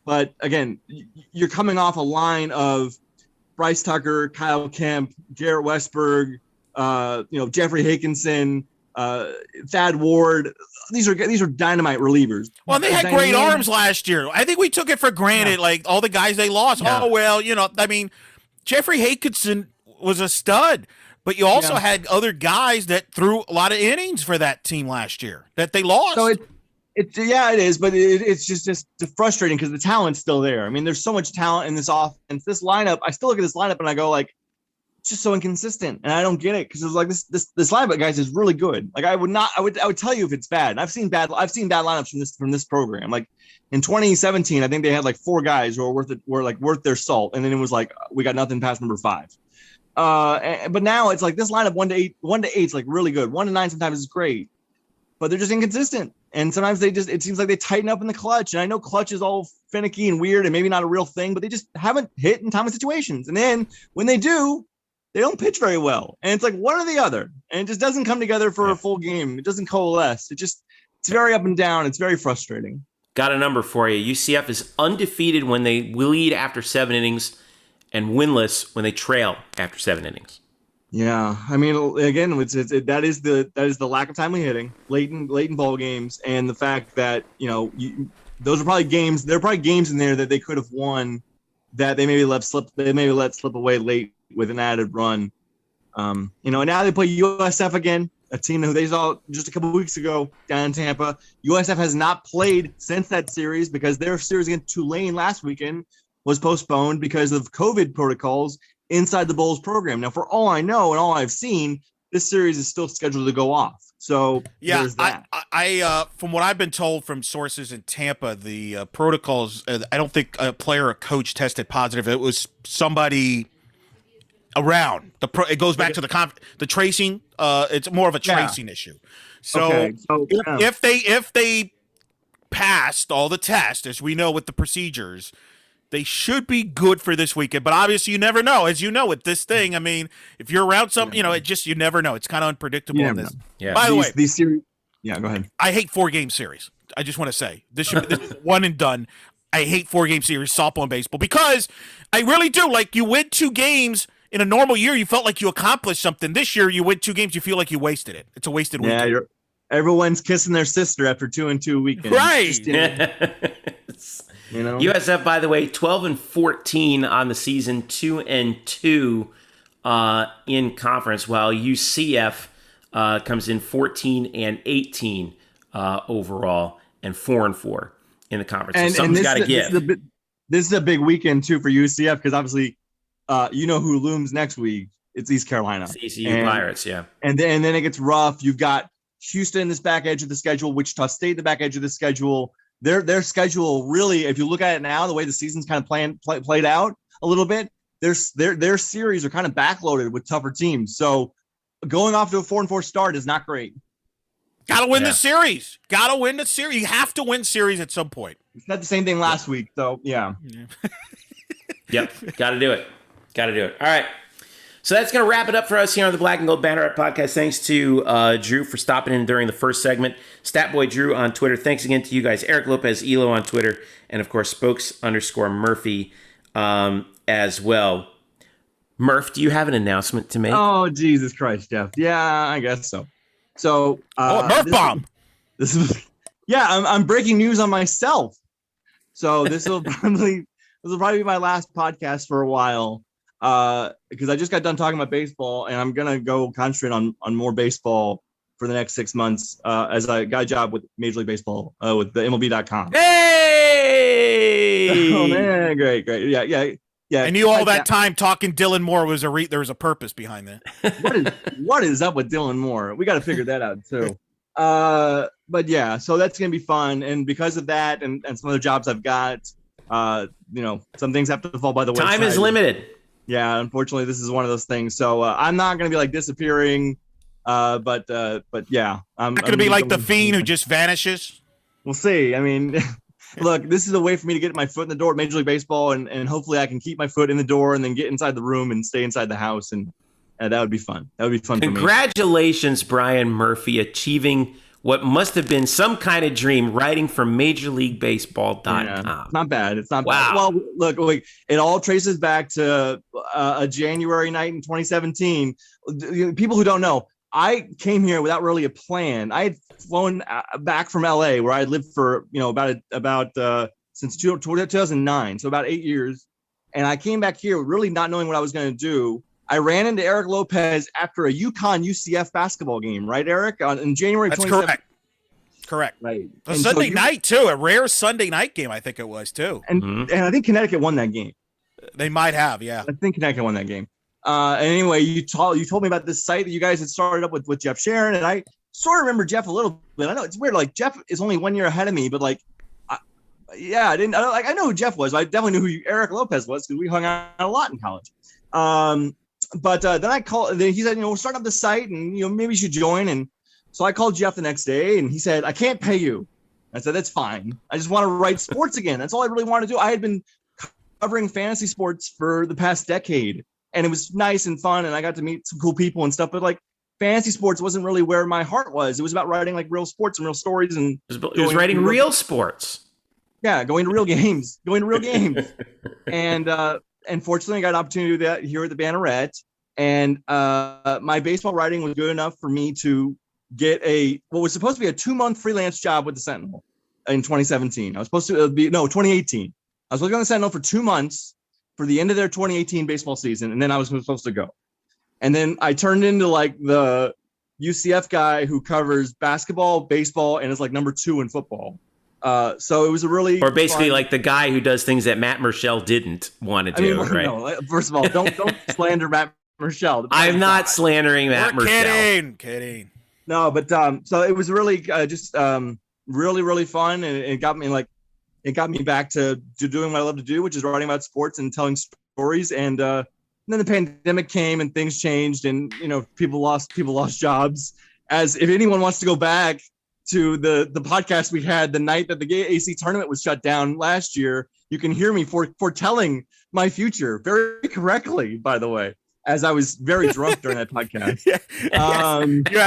But again, you're coming off a line of Bryce Tucker, Kyle Kemp, Garrett Westberg, Jeffrey Hakinson, Thad Ward. These are dynamite relievers. Well, they had great arms last year. I think we took it for granted, all the guys they lost. Yeah. Oh, well, Jeffrey Hakinson was a stud, but you also had other guys that threw a lot of innings for that team last year that they lost. So it is, but it's just frustrating because the talent's still there. I mean, there's so much talent in this offense. This lineup, I still look at this lineup and I go it's just so inconsistent, and I don't get it because it's like this lineup, guys, is really good. I would tell you if it's bad. I've seen bad lineups from this program. Like in 2017, I think they had 4 guys who were worth their salt, and then it was we got nothing past number 5. But now it's this lineup 1 to 8 is really good. 1 to 9 sometimes is great, but they're just inconsistent. And sometimes it seems like they tighten up in the clutch. And I know clutch is all finicky and weird and maybe not a real thing, but they just haven't hit in time of situations. And then when they do, they don't pitch very well. And it's one or the other. And it just doesn't come together for a full game. It doesn't coalesce. It's very up and down. It's very frustrating. Got a number for you. UCF is undefeated when they lead after 7 innings and winless when they trail after 7 innings. Yeah, I mean, again, that is the lack of timely hitting, late in ball games, and the fact that those are probably games. There are probably games in there that they could have won that they maybe let slip. They maybe let slip away late with an added run. And now they play USF again, a team who they saw just a couple of weeks ago down in Tampa. USF has not played since that series because their series against Tulane last weekend was postponed because of COVID protocols inside the Bulls program. Now, for all I know and all I've seen, this series is still scheduled to go off. So there's that. I from what I've been told from sources in Tampa, the protocols, I don't think a player or coach tested positive. It was somebody around. It goes back to the tracing. It's more of a tracing issue. So, if they passed all the tests, as we know with the procedures, they should be good for this weekend, but obviously you never know. As you know, with this thing, I mean, if you're around something, you never know. It's kind of unpredictable in this. Yeah. By the way, these series. Yeah, go ahead. I hate 4-game series. I just want to say this is one and done. I hate 4-game series, softball and baseball, because I really do. You win 2 games in a normal year, you felt like you accomplished something. This year, you win 2 games, you feel like you wasted it. It's a wasted weekend. Yeah, everyone's kissing their sister after 2-2 weekends. Right. USF, by the way, 12-14 on the season, 2-2 in conference, while UCF comes in 14-18 overall and 4-4 in the conference. So something's got to give. this is a big weekend too for UCF because obviously, you know who looms next week. It's East Carolina. It's ECU Pirates, yeah. And then it gets rough. You've got Houston in this back edge of the schedule, Wichita State in the back edge of the schedule. Their schedule really, if you look at it now, the way the season's kind of played out a little bit, their series are kind of backloaded with tougher teams. So going off to a 4-4 start is not great. Got to win the series. Got to win the series. You have to win series at some point. It's not the same thing last week, so yeah. Yep, got to do it. All right. So that's going to wrap it up for us here on the Black and Gold Banneret Podcast. Thanks to Drew for stopping in during the first segment. Statboy Drew on Twitter. Thanks again to you guys. Eric Lopez Elo on Twitter. And, of course, Spokes_Murphy as well. Murph, do you have an announcement to make? Oh, Jesus Christ, Jeff. Yeah, I guess so. So, Murph bomb. I'm breaking news on myself. So this will probably be my last podcast for a while. Because I just got done talking about baseball, and I'm gonna go concentrate on more baseball for the next 6 months. As I got a job with Major League Baseball with the MLB.com. Hey! Oh man, great, yeah. And you all that time talking Dylan Moore there was a purpose behind that. What is up with Dylan Moore? We got to figure that out too. But yeah, so that's gonna be fun, and because of that, and some other jobs I've got, some things have to fall by the wayside. Time is limited. Yeah, unfortunately, this is one of those things. So I'm not going to be like disappearing, but yeah, I'm not going to be like the Fiend who just vanishes. We'll see. I mean, look, this is a way for me to get my foot in the door at Major League Baseball, and hopefully I can keep my foot in the door and then get inside the room and stay inside the house, and that would be fun. That would be fun. Congratulations, Brian Murphy, achieving what must have been some kind of dream, writing for MajorLeagueBaseball.com. Yeah, it's not bad. It's not bad. Well, look, it all traces back to a January night in 2017. People who don't know, I came here without really a plan. I had flown back from LA, where I had lived for about since 2009, so about 8 years, and I came back here really not knowing what I was going to do. I ran into Eric Lopez after a UConn UCF basketball game, right, Eric? In January. That's correct. Right. A Sunday night too, a rare Sunday night game, I think it was too. And I think Connecticut won that game. They might have, yeah. I think Connecticut won that game. And anyway, you told me about this site that you guys had started up with Jeff Sharon, and I sort of remember Jeff a little bit. I know it's weird, like Jeff is only 1 year ahead of me, but I know who Jeff was. I definitely knew who Eric Lopez was because we hung out a lot in college. But then I called. Then he said, we're starting up the site, and maybe you should join. And so I called Jeff the next day, and he said, I can't pay you. I said, that's fine. I just want to write sports again. That's all I really want to do. I had been covering fantasy sports for the past decade, and it was nice and fun, and I got to meet some cool people and stuff. But like fantasy sports wasn't really where my heart was. It was about writing like real sports and real stories, and it was writing real sports. Yeah, going to real games, and fortunately, I got an opportunity to do that here at the Banneret. And my baseball writing was good enough for me to get what was supposed to be a 2-month freelance job with the Sentinel in 2017. I was supposed to 2018. I was supposed to be on the Sentinel for 2 months for the end of their 2018 baseball season, and then I was supposed to go. And then I turned into like the UCF guy who covers basketball, baseball, and is like number 2 in football. So it was a really, or basically fun, like the guy who does things that Matt Murchell didn't want to do, right? No, first of all, don't slander Matt Murchell. I'm not slandering Matt Murchell. Kidding. No, but so it was really really, really fun, and it got me back to doing what I love to do, which is writing about sports and telling stories. And then the pandemic came, and things changed, and people lost jobs. As if anyone wants to go back to the podcast we had the night that the AAC tournament was shut down last year, you can hear me foretelling my future very correctly, by the way, as I was very drunk during that podcast.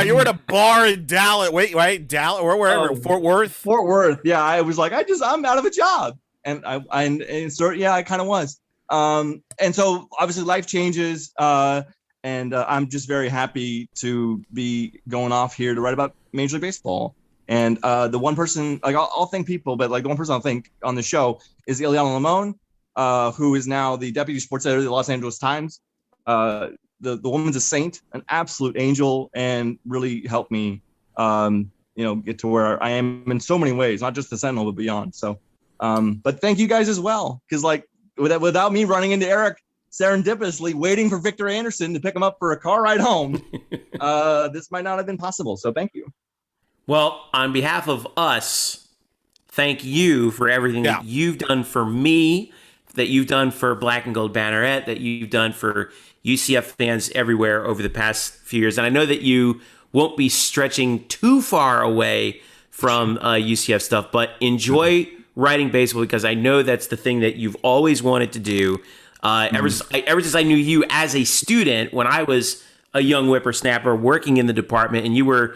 You were at a bar in Dallas. Wait, Dallas or wherever, Fort Worth? Fort Worth. Yeah, I was like, I'm out of a job. And I kind of was. And so obviously life changes. And I'm just very happy to be going off here to write about Major League Baseball. And the one person, like I'll thank people, but like the one person I'll thank on the show is Ileana Limon, who is now the deputy sports editor of the Los Angeles Times. The woman's a saint, an absolute angel, and really helped me, get to where I am in so many ways, not just the Sentinel, but beyond. So But thank you guys as well, because like without me running into Eric serendipitously waiting for Victor Anderson to pick him up for a car ride home, this might not have been possible. So thank you. Well, on behalf of us, thank you for everything that you've done for me, that you've done for Black and Gold Banneret, that you've done for UCF fans everywhere over the past few years. And I know that you won't be stretching too far away from UCF stuff, but enjoy writing baseball, because I know that's the thing that you've always wanted to do. Ever since I knew you as a student, when I was a young whippersnapper working in the department, and you were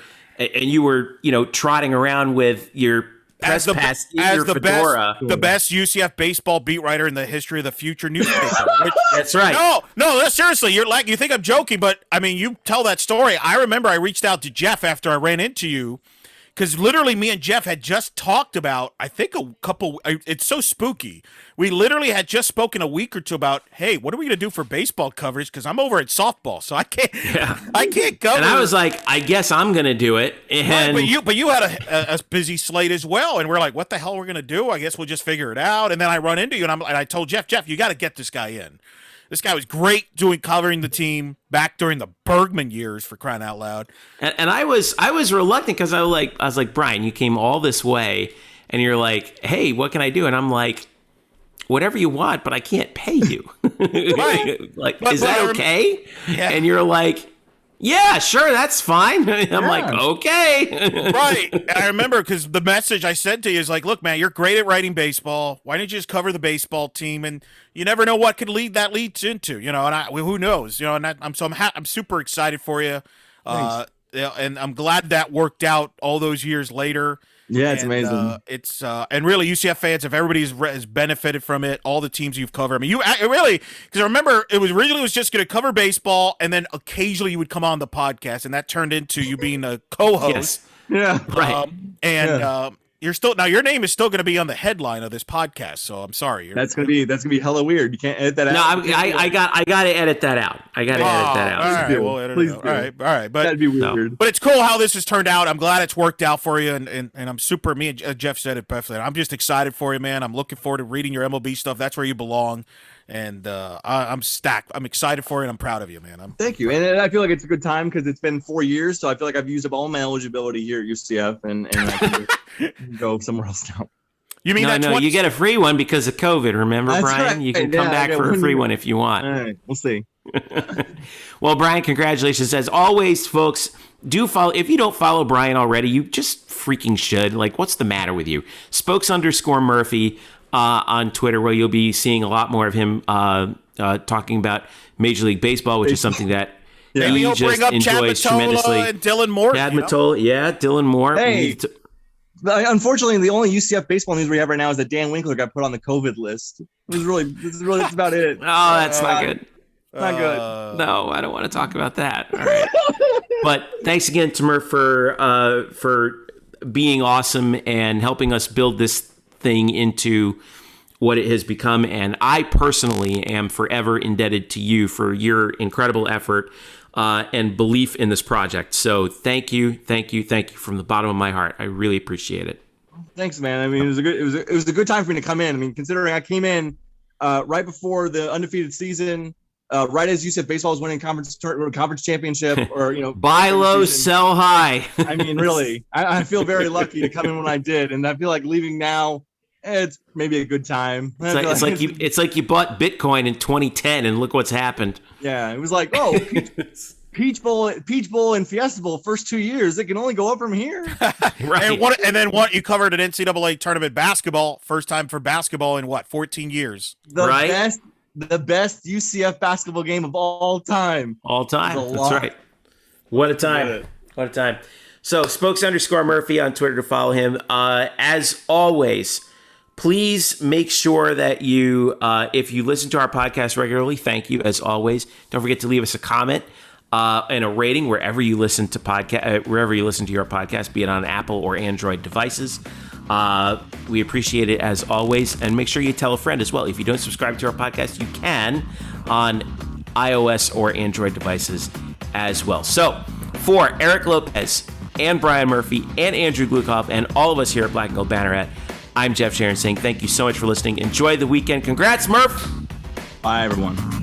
trotting around with your press pass in your fedora. The best UCF baseball beat writer in the history of the Future newspaper. That's right. No, seriously, you think I'm joking, but I mean, you tell that story. I remember I reached out to Jeff after I ran into you, because literally me and Jeff had just talked about, I think it's so spooky. We literally had just spoken a week or two about, hey, what are we going to do for baseball coverage? Because I'm over at softball, so I can't cover. And I was like, I guess I'm going to do it. And right, but you had a busy slate as well, and we're like, what the hell we're going to do? I guess we'll just figure it out. And then I run into you, and I told Jeff, you got to get this guy in. This guy was great covering the team back during the Bergman years, for crying out loud. And I was reluctant, because I was like, Brian, you came all this way, and you're like, hey, what can I do? And I'm like, whatever you want, but I can't pay you. Right. Is that okay? Yeah. And you're like, yeah, sure, that's fine. I'm like, okay. Right. And I remember, because the message I said to you is like, look, man, you're great at writing baseball. Why don't you just cover the baseball team? And you never know what could leads into, and who knows, and I'm super excited for you. And I'm glad that worked out all those years later. Yeah, it's amazing. And really, UCF fans, if everybody has benefited from it, all the teams you've covered. I mean, you really, because I remember it was originally just going to cover baseball, and then occasionally you would come on the podcast, and that turned into you being a co-host. Yes. Yeah, right. Your name is still going to be on the headline of this podcast. So I'm sorry. That's gonna be hella weird. You can't edit that out. No, I got to edit that out. All right, we'll edit it out. All right, but that'd be weird. But it's cool how this has turned out. I'm glad it's worked out for you, and I'm super. Me and Jeff said it perfectly. I'm just excited for you, man. I'm looking forward to reading your MLB stuff. That's where you belong. And I'm stacked. I'm excited for it. And I'm proud of you, man. Thank you. And I feel like it's a good time, because it's been 4 years, so I feel like I've used up all my eligibility here at UCF, and I can go somewhere else now. You mean you get a free one because of COVID. Remember, That's Brian? right. You can come back for a free one if you want. All right, we'll see. Well, Brian, congratulations. As always, folks, do follow. If you don't follow Brian already, you just freaking should. Like, what's the matter with you? Spokes_Murphy. On Twitter, where you'll be seeing a lot more of him talking about Major League Baseball, which is something that maybe he'll just bring up enjoys tremendously. And Dylan Moore. Dylan Moore. Hey, unfortunately, the only UCF baseball news we have right now is that Dan Winkler got put on the COVID list. This is that's about it. Oh, that's not good. Not good. No, I don't want to talk about that. All right. But thanks again to Murph for being awesome and helping us build this thing into what it has become, and I personally am forever indebted to you for your incredible effort and belief in this project. So thank you from the bottom of my heart. I really appreciate it. Thanks, man. I mean, it was a good time for me to come in. I mean, considering I came in right before the undefeated season, right as UCF baseball was winning conference championship, or buy low, sell high. I mean, really, I feel very lucky to come in when I did, and I feel like leaving now, it's maybe a good time. It's like you bought Bitcoin in 2010, and look what's happened. Yeah, it was like, Peach Bowl and Fiesta Bowl first 2 years, it can only go up from here. Right. And then you covered an NCAA tournament basketball, first time for basketball in 14 years. The best UCF basketball game of all time. That's right. What a time. What a time. So Spokes_Murphy on Twitter to follow him. As always, please make sure that you, if you listen to our podcast regularly, thank you as always. Don't forget to leave us a comment and a rating wherever you listen to your podcast, be it on Apple or Android devices. We appreciate it as always, and make sure you tell a friend as well. If you don't subscribe to our podcast, you can on iOS or Android devices as well. So for Eric Lopez and Brian Murphy and Andrew Glukoff and all of us here at Black Gold Banneret, I'm Jeff Sharon saying thank you so much for listening. Enjoy the weekend. Congrats, Murph. Bye, everyone.